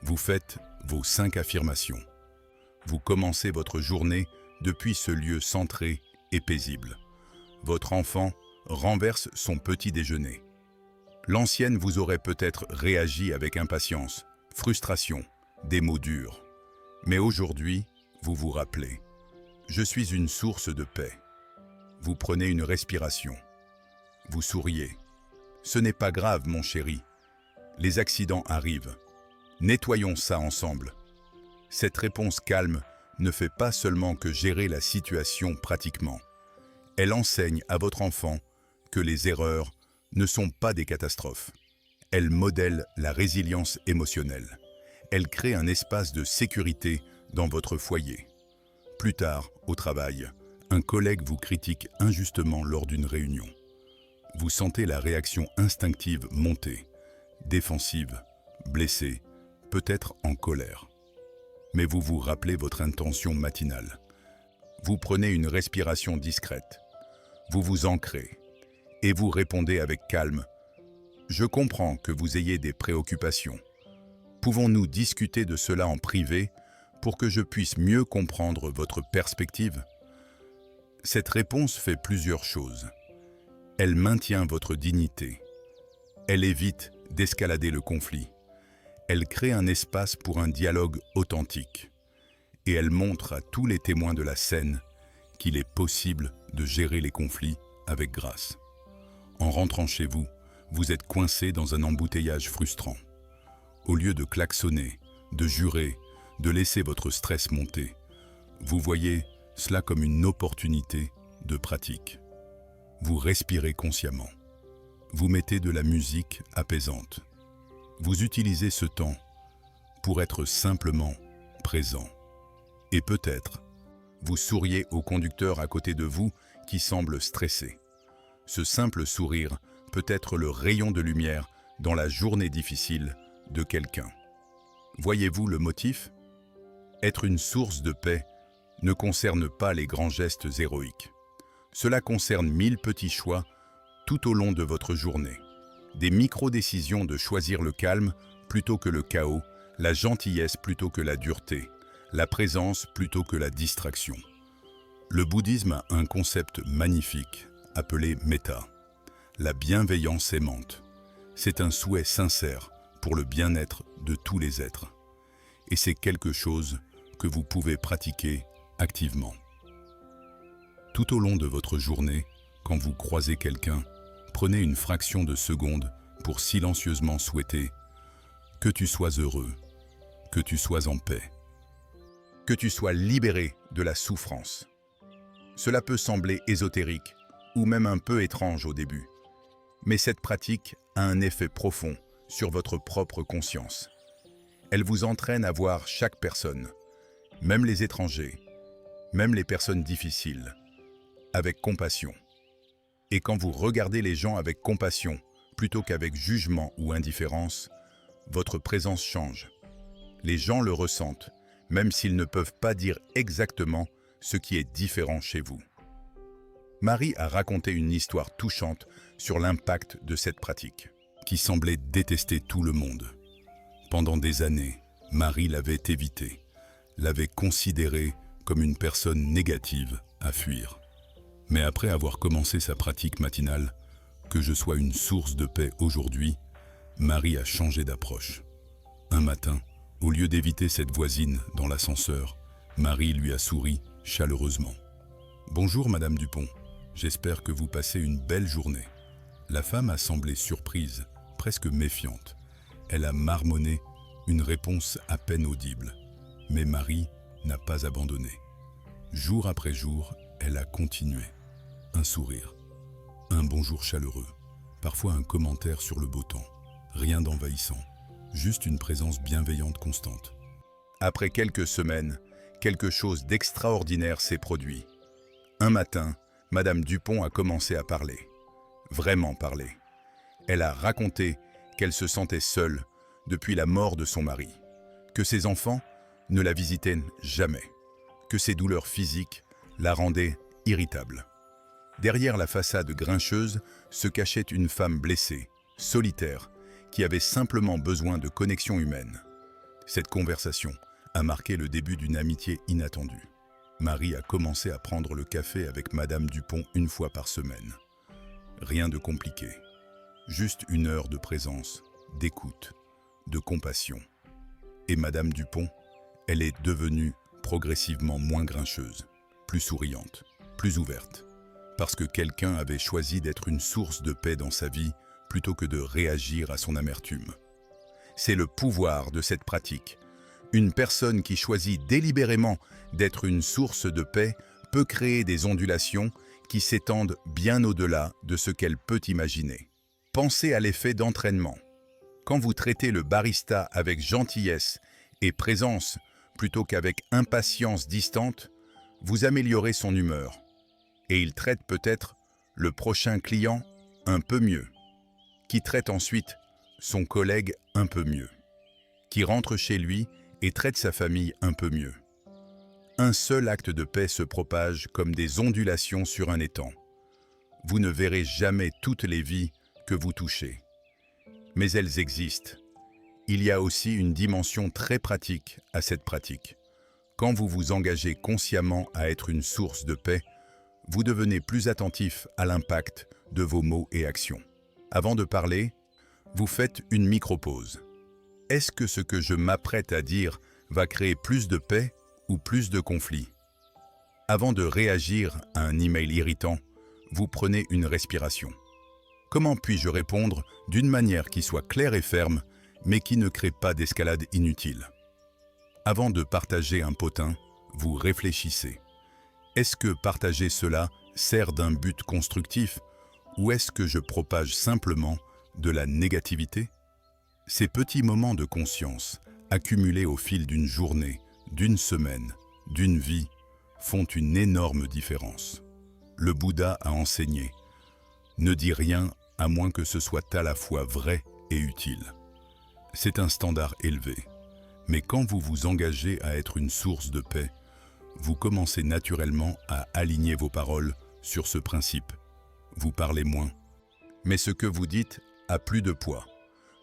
vous faites vos 5 affirmations. Vous commencez votre journée depuis ce lieu centré et paisible. Votre enfant renverse son petit déjeuner. L'ancienne vous aurait peut-être réagi avec impatience, frustration, des mots durs. Mais aujourd'hui, vous vous rappelez, je suis une source de paix. Vous prenez une respiration. Vous souriez. Ce n'est pas grave, mon chéri. Les accidents arrivent. Nettoyons ça ensemble. Cette réponse calme ne fait pas seulement que gérer la situation pratiquement. Elle enseigne à votre enfant que les erreurs ne sont pas des catastrophes. Elle modèle la résilience émotionnelle. Elle crée un espace de sécurité dans votre foyer. Plus tard, au travail, un collègue vous critique injustement lors d'une réunion. Vous sentez la réaction instinctive monter, défensive, blessée, peut-être en colère. Mais vous vous rappelez votre intention matinale. Vous prenez une respiration discrète. Vous vous ancrez et vous répondez avec calme. Je comprends que vous ayez des préoccupations. Pouvons-nous discuter de cela en privé pour que je puisse mieux comprendre votre perspective? Cette réponse fait plusieurs choses. Elle maintient votre dignité. Elle évite d'escalader le conflit. Elle crée un espace pour un dialogue authentique. Et elle montre à tous les témoins de la scène qu'il est possible de gérer les conflits avec grâce. En rentrant chez vous, vous êtes coincé dans un embouteillage frustrant. Au lieu de klaxonner, de jurer, de laisser votre stress monter, vous voyez cela comme une opportunité de pratique. Vous respirez consciemment. Vous mettez de la musique apaisante. Vous utilisez ce temps pour être simplement présent. Et peut-être, vous souriez au conducteur à côté de vous qui semble stressé. Ce simple sourire peut être le rayon de lumière dans la journée difficile de quelqu'un. Voyez-vous le motif? Être une source de paix ne concerne pas les grands gestes héroïques. Cela concerne 1000 petits choix tout au long de votre journée. Des micro-décisions de choisir le calme plutôt que le chaos, la gentillesse plutôt que la dureté, la présence plutôt que la distraction. Le bouddhisme a un concept magnifique appelé metta, la bienveillance aimante. C'est un souhait sincère pour le bien-être de tous les êtres. Et c'est quelque chose que vous pouvez pratiquer activement. Tout au long de votre journée, quand vous croisez quelqu'un, prenez une fraction de seconde pour silencieusement souhaiter que tu sois heureux, que tu sois en paix, que tu sois libéré de la souffrance. Cela peut sembler ésotérique ou même un peu étrange au début, mais cette pratique a un effet profond sur votre propre conscience. Elle vous entraîne à voir chaque personne, même les étrangers, même les personnes difficiles, avec compassion. Et quand vous regardez les gens avec compassion, plutôt qu'avec jugement ou indifférence, votre présence change. Les gens le ressentent, même s'ils ne peuvent pas dire exactement ce qui est différent chez vous. Marie a raconté une histoire touchante sur l'impact de cette pratique, qui semblait détester tout le monde. Pendant des années, Marie l'avait évitée, l'avait considérée comme une personne négative à fuir. Mais après avoir commencé sa pratique matinale, que je sois une source de paix aujourd'hui, Marie a changé d'approche. Un matin, au lieu d'éviter cette voisine dans l'ascenseur, Marie lui a souri chaleureusement. « Bonjour Madame Dupont, j'espère que vous passez une belle journée. » La femme a semblé surprise, presque méfiante. Elle a marmonné une réponse à peine audible. Mais Marie n'a pas abandonné. Jour après jour, elle a continué. Un sourire, un bonjour chaleureux, parfois un commentaire sur le beau temps. Rien d'envahissant, juste une présence bienveillante constante. Après quelques semaines, quelque chose d'extraordinaire s'est produit. Un matin, Madame Dupont a commencé à parler. Vraiment parler. Elle a raconté qu'elle se sentait seule depuis la mort de son mari, que ses enfants ne la visitaient jamais, que ses douleurs physiques la rendaient irritable. Derrière la façade grincheuse se cachait une femme blessée, solitaire, qui avait simplement besoin de connexion humaine. Cette conversation a marqué le début d'une amitié inattendue. Marie a commencé à prendre le café avec Madame Dupont une fois par semaine. Rien de compliqué, juste une heure de présence, d'écoute, de compassion. Et Madame Dupont, elle est devenue progressivement moins grincheuse, plus souriante, plus ouverte, parce que quelqu'un avait choisi d'être une source de paix dans sa vie plutôt que de réagir à son amertume. C'est le pouvoir de cette pratique. Une personne qui choisit délibérément d'être une source de paix peut créer des ondulations qui s'étendent bien au-delà de ce qu'elle peut imaginer. Pensez à l'effet d'entraînement. Quand vous traitez le barista avec gentillesse et présence plutôt qu'avec impatience distante, vous améliorez son humeur. Et il traite peut-être le prochain client un peu mieux, qui traite ensuite son collègue un peu mieux, qui rentre chez lui et traite sa famille un peu mieux. Un seul acte de paix se propage comme des ondulations sur un étang. Vous ne verrez jamais toutes les vies que vous touchez. Mais elles existent. Il y a aussi une dimension très pratique à cette pratique. Quand vous vous engagez consciemment à être une source de paix, vous devenez plus attentif à l'impact de vos mots et actions. Avant de parler, vous faites une micro-pause. Est-ce que ce que je m'apprête à dire va créer plus de paix ou plus de conflits? Avant de réagir à un email irritant, vous prenez une respiration. Comment puis-je répondre d'une manière qui soit claire et ferme, mais qui ne crée pas d'escalade inutile? Avant de partager un potin, vous réfléchissez. Est-ce que partager cela sert d'un but constructif ou est-ce que je propage simplement de la négativité? Ces petits moments de conscience, accumulés au fil d'une journée, d'une semaine, d'une vie, font une énorme différence. Le Bouddha a enseigné « Ne dis rien à moins que ce soit à la fois vrai et utile ». C'est un standard élevé, mais quand vous vous engagez à être une source de paix, vous commencez naturellement à aligner vos paroles sur ce principe. Vous parlez moins, mais ce que vous dites a plus de poids,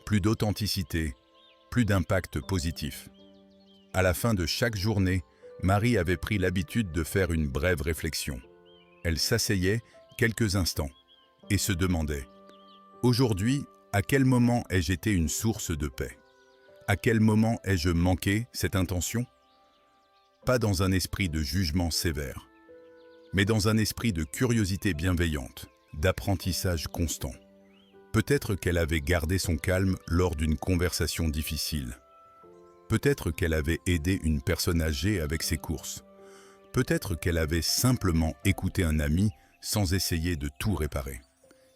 plus d'authenticité, plus d'impact positif. À la fin de chaque journée, Marie avait pris l'habitude de faire une brève réflexion. Elle s'asseyait quelques instants et se demandait « Aujourd'hui, à quel moment ai-je été une source de paix? À quel moment ai-je manqué cette intention ?» Pas dans un esprit de jugement sévère, mais dans un esprit de curiosité bienveillante, d'apprentissage constant. Peut-être qu'elle avait gardé son calme lors d'une conversation difficile. Peut-être qu'elle avait aidé une personne âgée avec ses courses. Peut-être qu'elle avait simplement écouté un ami sans essayer de tout réparer.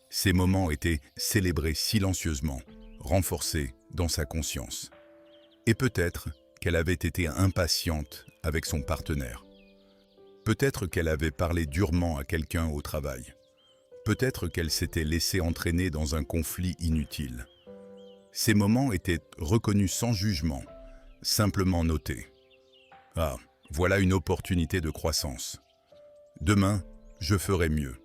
Ces moments étaient célébrés silencieusement, renforcés dans sa conscience. Et peut-être qu'elle avait été impatiente avec son partenaire. Peut-être qu'elle avait parlé durement à quelqu'un au travail. Peut-être qu'elle s'était laissée entraîner dans un conflit inutile. Ces moments étaient reconnus sans jugement, simplement noter. Ah, voilà une opportunité de croissance. Demain, je ferai mieux.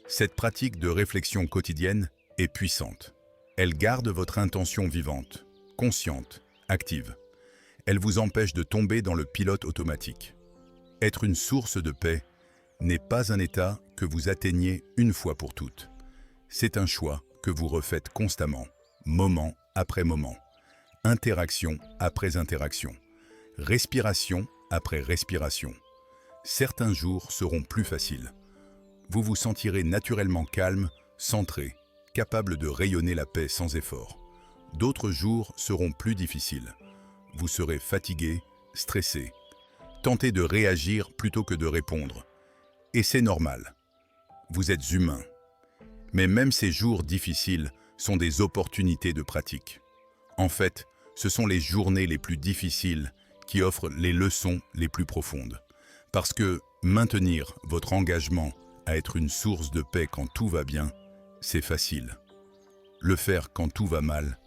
Cette pratique de réflexion quotidienne est puissante. Elle garde votre intention vivante, consciente, active. Elle vous empêche de tomber dans le pilote automatique. Être une source de paix n'est pas un état que vous atteignez une fois pour toutes. C'est un choix que vous refaites constamment, moment après moment, interaction après interaction, respiration après respiration. Certains jours seront plus faciles. Vous vous sentirez naturellement calme, centré, capable de rayonner la paix sans effort. D'autres jours seront plus difficiles. Vous serez fatigué, stressé, tenté de réagir plutôt que de répondre. Et c'est normal. Vous êtes humain. Mais même ces jours difficiles sont des opportunités de pratique. En fait, ce sont les journées les plus difficiles qui offrent les leçons les plus profondes. Parce que maintenir votre engagement à être une source de paix quand tout va bien, c'est facile. Le faire quand tout va mal,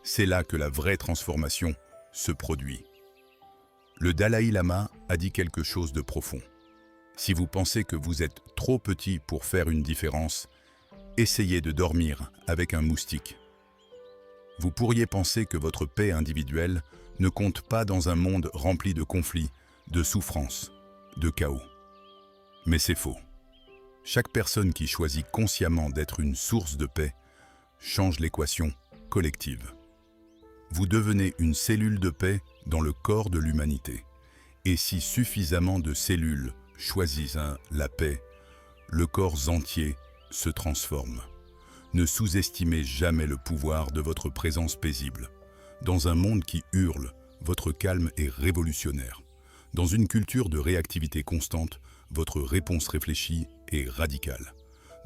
c'est là que la vraie transformation se produit. Le Dalai Lama a dit quelque chose de profond. Si vous pensez que vous êtes trop petit pour faire une différence, essayez de dormir avec un moustique. Vous pourriez penser que votre paix individuelle ne compte pas dans un monde rempli de conflits, de souffrances, de chaos. Mais c'est faux. Chaque personne qui choisit consciemment d'être une source de paix change l'équation collective. Vous devenez une cellule de paix dans le corps de l'humanité. Et si suffisamment de cellules choisissent la paix, le corps entier se transforme. Ne sous-estimez jamais le pouvoir de votre présence paisible. Dans un monde qui hurle, votre calme est révolutionnaire. Dans une culture de réactivité constante, votre réponse réfléchie est radicale.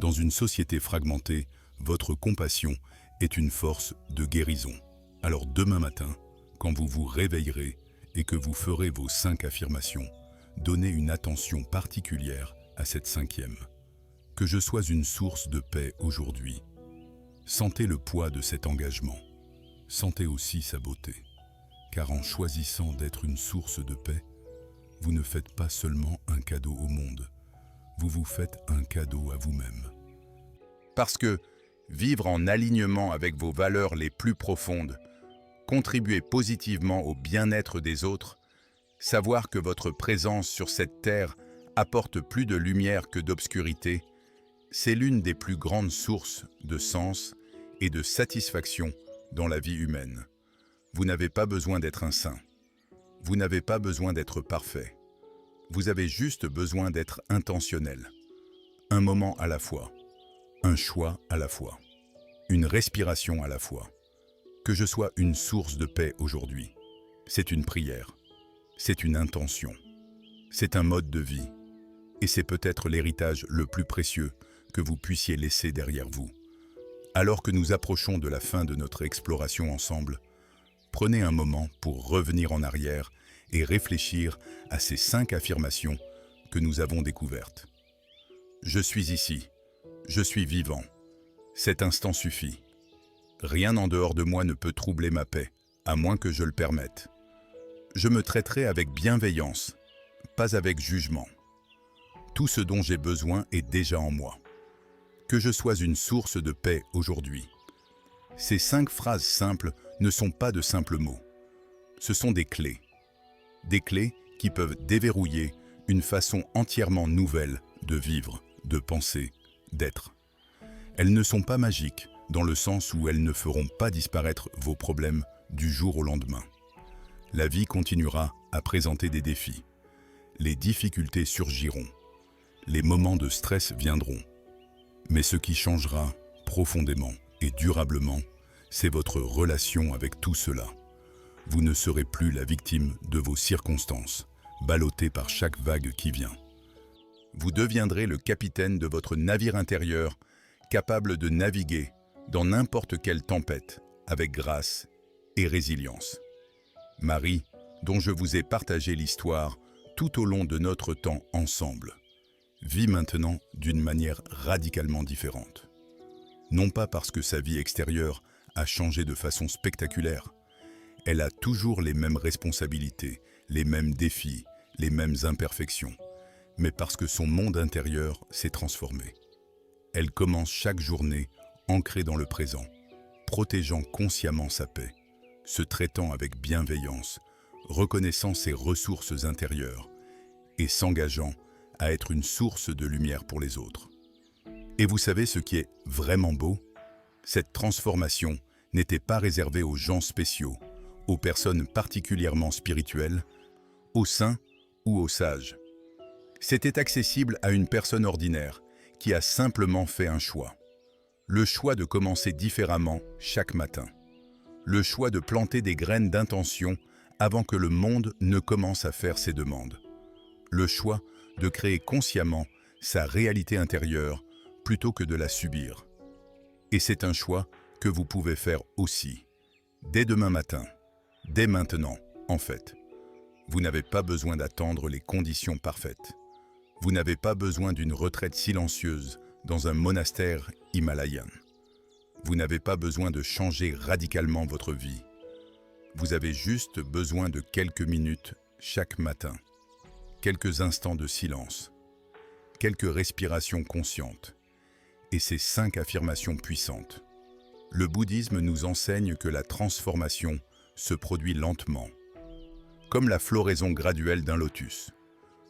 Dans une société fragmentée, votre compassion est une force de guérison. Alors demain matin, quand vous vous réveillerez et que vous ferez vos 5 affirmations, donnez une attention particulière à cette 5e. Que je sois une source de paix aujourd'hui. Sentez le poids de cet engagement. Sentez aussi sa beauté. Car en choisissant d'être une source de paix, vous ne faites pas seulement un cadeau au monde, vous vous faites un cadeau à vous-même. Parce que vivre en alignement avec vos valeurs les plus profondes, contribuer positivement au bien-être des autres, savoir que votre présence sur cette terre apporte plus de lumière que d'obscurité, c'est l'une des plus grandes sources de sens et de satisfaction dans la vie humaine. Vous n'avez pas besoin d'être un saint. Vous n'avez pas besoin d'être parfait. Vous avez juste besoin d'être intentionnel. Un moment à la fois. Un choix à la fois. Une respiration à la fois. Que je sois une source de paix aujourd'hui. C'est une prière. C'est une intention. C'est un mode de vie. Et c'est peut-être l'héritage le plus précieux que vous puissiez laisser derrière vous. Alors que nous approchons de la fin de notre exploration ensemble, prenez un moment pour revenir en arrière et réfléchir à ces 5 affirmations que nous avons découvertes. Je suis ici. Je suis vivant. Cet instant suffit. Rien en dehors de moi ne peut troubler ma paix, à moins que je le permette. Je me traiterai avec bienveillance, pas avec jugement. Tout ce dont j'ai besoin est déjà en moi. Que je sois une source de paix aujourd'hui. Ces 5 phrases simples ne sont pas de simples mots. Ce sont des clés. Des clés qui peuvent déverrouiller une façon entièrement nouvelle de vivre, de penser, d'être. Elles ne sont pas magiques, dans le sens où elles ne feront pas disparaître vos problèmes du jour au lendemain. La vie continuera à présenter des défis. Les difficultés surgiront. Les moments de stress viendront. Mais ce qui changera profondément et durablement, c'est votre relation avec tout cela. Vous ne serez plus la victime de vos circonstances, ballottée par chaque vague qui vient. Vous deviendrez le capitaine de votre navire intérieur, capable de naviguer dans n'importe quelle tempête, avec grâce et résilience. Marie, dont je vous ai partagé l'histoire tout au long de notre temps ensemble, vit maintenant d'une manière radicalement différente. Non pas parce que sa vie extérieure a changé de façon spectaculaire, Elle a toujours les mêmes responsabilités, les mêmes défis, les mêmes imperfections, mais parce que son monde intérieur s'est transformé. Elle commence chaque journée ancrée dans le présent, protégeant consciemment sa paix, se traitant avec bienveillance, reconnaissant ses ressources intérieures et s'engageant à être une source de lumière pour les autres. Et vous savez ce qui est vraiment beau? Cette transformation n'était pas réservée aux gens spéciaux, aux personnes particulièrement spirituelles, aux saints ou aux sages. C'était accessible à une personne ordinaire qui a simplement fait un choix. Le choix de commencer différemment chaque matin. Le choix de planter des graines d'intention avant que le monde ne commence à faire ses demandes. Le choix de créer consciemment sa réalité intérieure plutôt que de la subir. Et c'est un choix que vous pouvez faire aussi, dès demain matin, dès maintenant, en fait. Vous n'avez pas besoin d'attendre les conditions parfaites. Vous n'avez pas besoin d'une retraite silencieuse dans un monastère himalayen. Vous n'avez pas besoin de changer radicalement votre vie. Vous avez juste besoin de quelques minutes chaque matin, quelques instants de silence, quelques respirations conscientes et ces 5 affirmations puissantes. Le bouddhisme nous enseigne que la transformation se produit lentement, comme la floraison graduelle d'un lotus.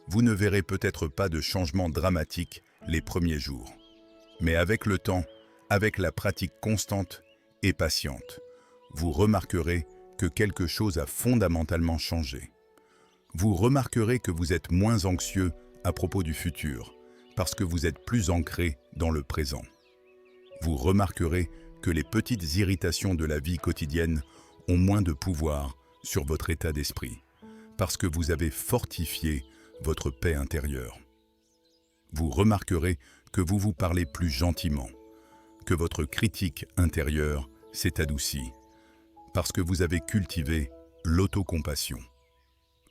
Vous ne verrez peut-être pas de changement dramatique les premiers jours, mais avec le temps, avec la pratique constante et patiente, vous remarquerez que quelque chose a fondamentalement changé. Vous remarquerez que vous êtes moins anxieux à propos du futur, parce que vous êtes plus ancré dans le présent. Vous remarquerez que les petites irritations de la vie quotidienne ont moins de pouvoir sur votre état d'esprit, parce que vous avez fortifié votre paix intérieure. Vous remarquerez que vous vous parlez plus gentiment, que votre critique intérieure s'est adoucie, parce que vous avez cultivé l'autocompassion.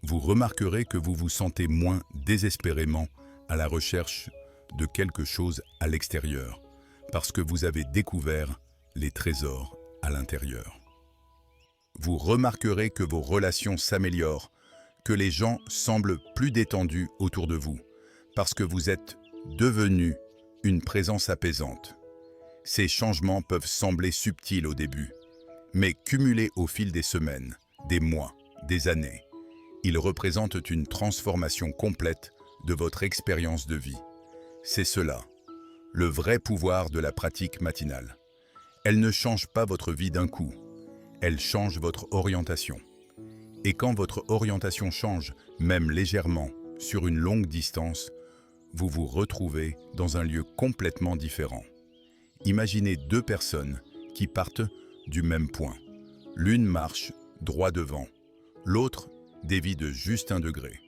Vous remarquerez que vous vous sentez moins désespérément à la recherche de quelque chose à l'extérieur, parce que vous avez découvert les trésors à l'intérieur. Vous remarquerez que vos relations s'améliorent, que les gens semblent plus détendus autour de vous, parce que vous êtes devenu une présence apaisante. Ces changements peuvent sembler subtils au début, mais cumulés au fil des semaines, des mois, des années, ils représentent une transformation complète de votre expérience de vie. C'est cela, le vrai pouvoir de la pratique matinale. Elle ne change pas votre vie d'un coup, elle change votre orientation. Et quand votre orientation change, même légèrement, sur une longue distance, vous vous retrouvez dans un lieu complètement différent. Imaginez 2 personnes qui partent du même point. L'une marche droit devant, l'autre dévie de juste 1 degré.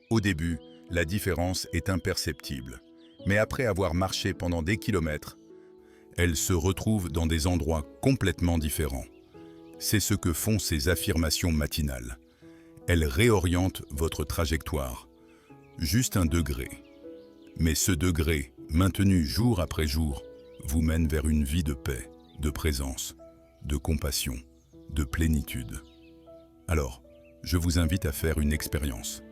Au début, la différence est imperceptible, mais après avoir marché pendant des kilomètres, elles se retrouvent dans des endroits complètement différents. C'est ce que font ces affirmations matinales. Elles réorientent votre trajectoire. Juste 1 degré. Mais ce degré, maintenu jour après jour, vous mène vers une vie de paix, de présence, de compassion, de plénitude. Alors, je vous invite à faire une expérience.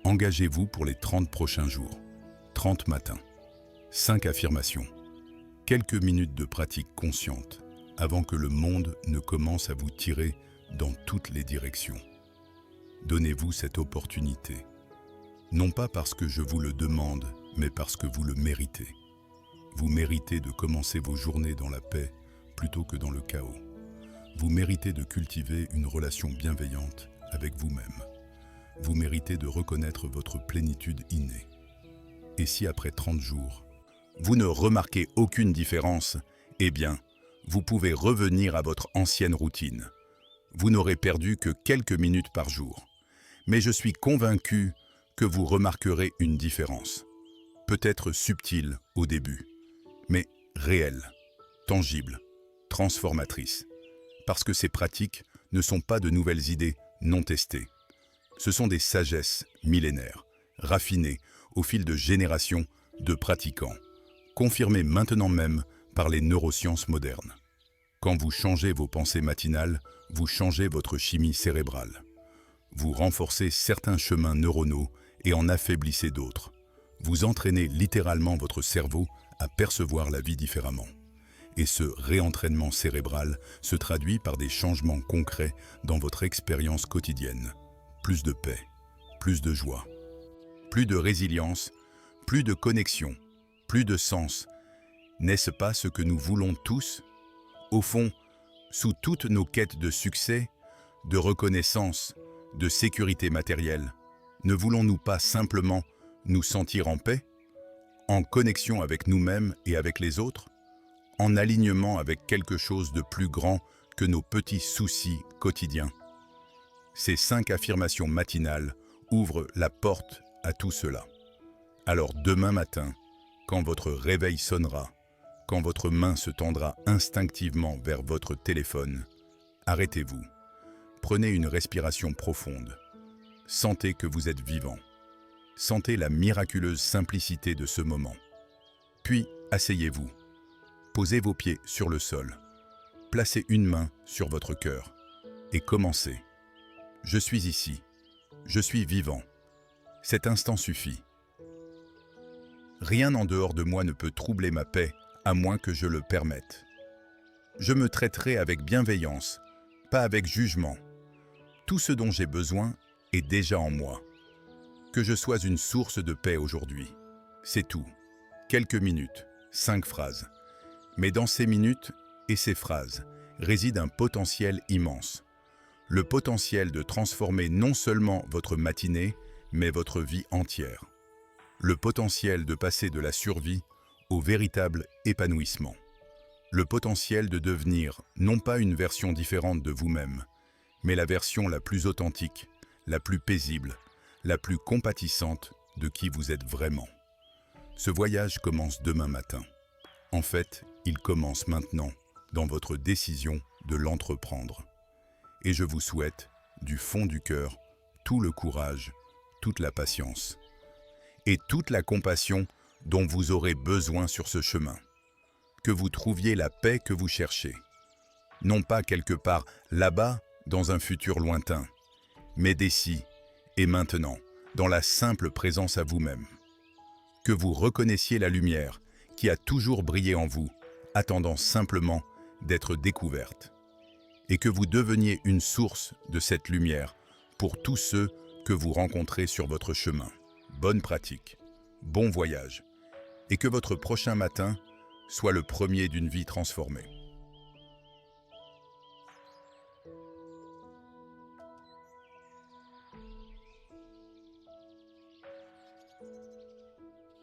Engagez-vous pour les 30 prochains jours. 30 matins. 5 affirmations. Quelques minutes de pratique consciente avant que le monde ne commence à vous tirer dans toutes les directions. Donnez-vous cette opportunité. Non pas parce que je vous le demande, mais parce que vous le méritez. Vous méritez de commencer vos journées dans la paix plutôt que dans le chaos. Vous méritez de cultiver une relation bienveillante avec vous-même. Vous méritez de reconnaître votre plénitude innée. Et si après 30 jours, vous ne remarquez aucune différence, eh bien, vous pouvez revenir à votre ancienne routine. Vous n'aurez perdu que quelques minutes par jour. Mais je suis convaincu que vous remarquerez une différence. Peut-être subtile au début, mais réelle, tangible, transformatrice. Parce que ces pratiques ne sont pas de nouvelles idées non testées. Ce sont des sagesses millénaires, raffinées au fil de générations de pratiquants, confirmées maintenant même par les neurosciences modernes. Quand vous changez vos pensées matinales, vous changez votre chimie cérébrale. Vous renforcez certains chemins neuronaux et en affaiblissez d'autres. Vous entraînez littéralement votre cerveau à percevoir la vie différemment. Et ce réentraînement cérébral se traduit par des changements concrets dans votre expérience quotidienne. Plus de paix, plus de joie, plus de résilience, plus de connexion, plus de sens. N'est-ce pas ce que nous voulons tous? Au fond, sous toutes nos quêtes de succès, de reconnaissance, de sécurité matérielle, ne voulons-nous pas simplement nous sentir en paix, en connexion avec nous-mêmes et avec les autres, en alignement avec quelque chose de plus grand que nos petits soucis quotidiens? Ces 5 affirmations matinales ouvrent la porte à tout cela. Alors demain matin, quand votre réveil sonnera, quand votre main se tendra instinctivement vers votre téléphone, arrêtez-vous. Prenez une respiration profonde. Sentez que vous êtes vivant. Sentez la miraculeuse simplicité de ce moment. Puis, asseyez-vous. Posez vos pieds sur le sol. Placez une main sur votre cœur et commencez. Je suis ici. Je suis vivant. Cet instant suffit. Rien en dehors de moi ne peut troubler ma paix, à moins que je le permette. Je me traiterai avec bienveillance, pas avec jugement. Tout ce dont j'ai besoin est déjà en moi. Que je sois une source de paix aujourd'hui. C'est tout. Quelques minutes, 5 phrases. Mais dans ces minutes et ces phrases réside un potentiel immense. Le potentiel de transformer non seulement votre matinée, mais votre vie entière. Le potentiel de passer de la survie au véritable épanouissement. Le potentiel de devenir non pas une version différente de vous-même, mais la version la plus authentique, la plus paisible, la plus compatissante de qui vous êtes vraiment. Ce voyage commence demain matin. En fait, il commence maintenant, dans votre décision de l'entreprendre. Et je vous souhaite, du fond du cœur, tout le courage, toute la patience et toute la compassion dont vous aurez besoin sur ce chemin. Que vous trouviez la paix que vous cherchez. Non pas quelque part là-bas, dans un futur lointain, mais d'ici et maintenant, dans la simple présence à vous-même. Que vous reconnaissiez la lumière qui a toujours brillé en vous, attendant simplement d'être découverte. Et que vous deveniez une source de cette lumière pour tous ceux que vous rencontrez sur votre chemin. Bonne pratique, bon voyage, et que votre prochain matin soit le premier d'une vie transformée.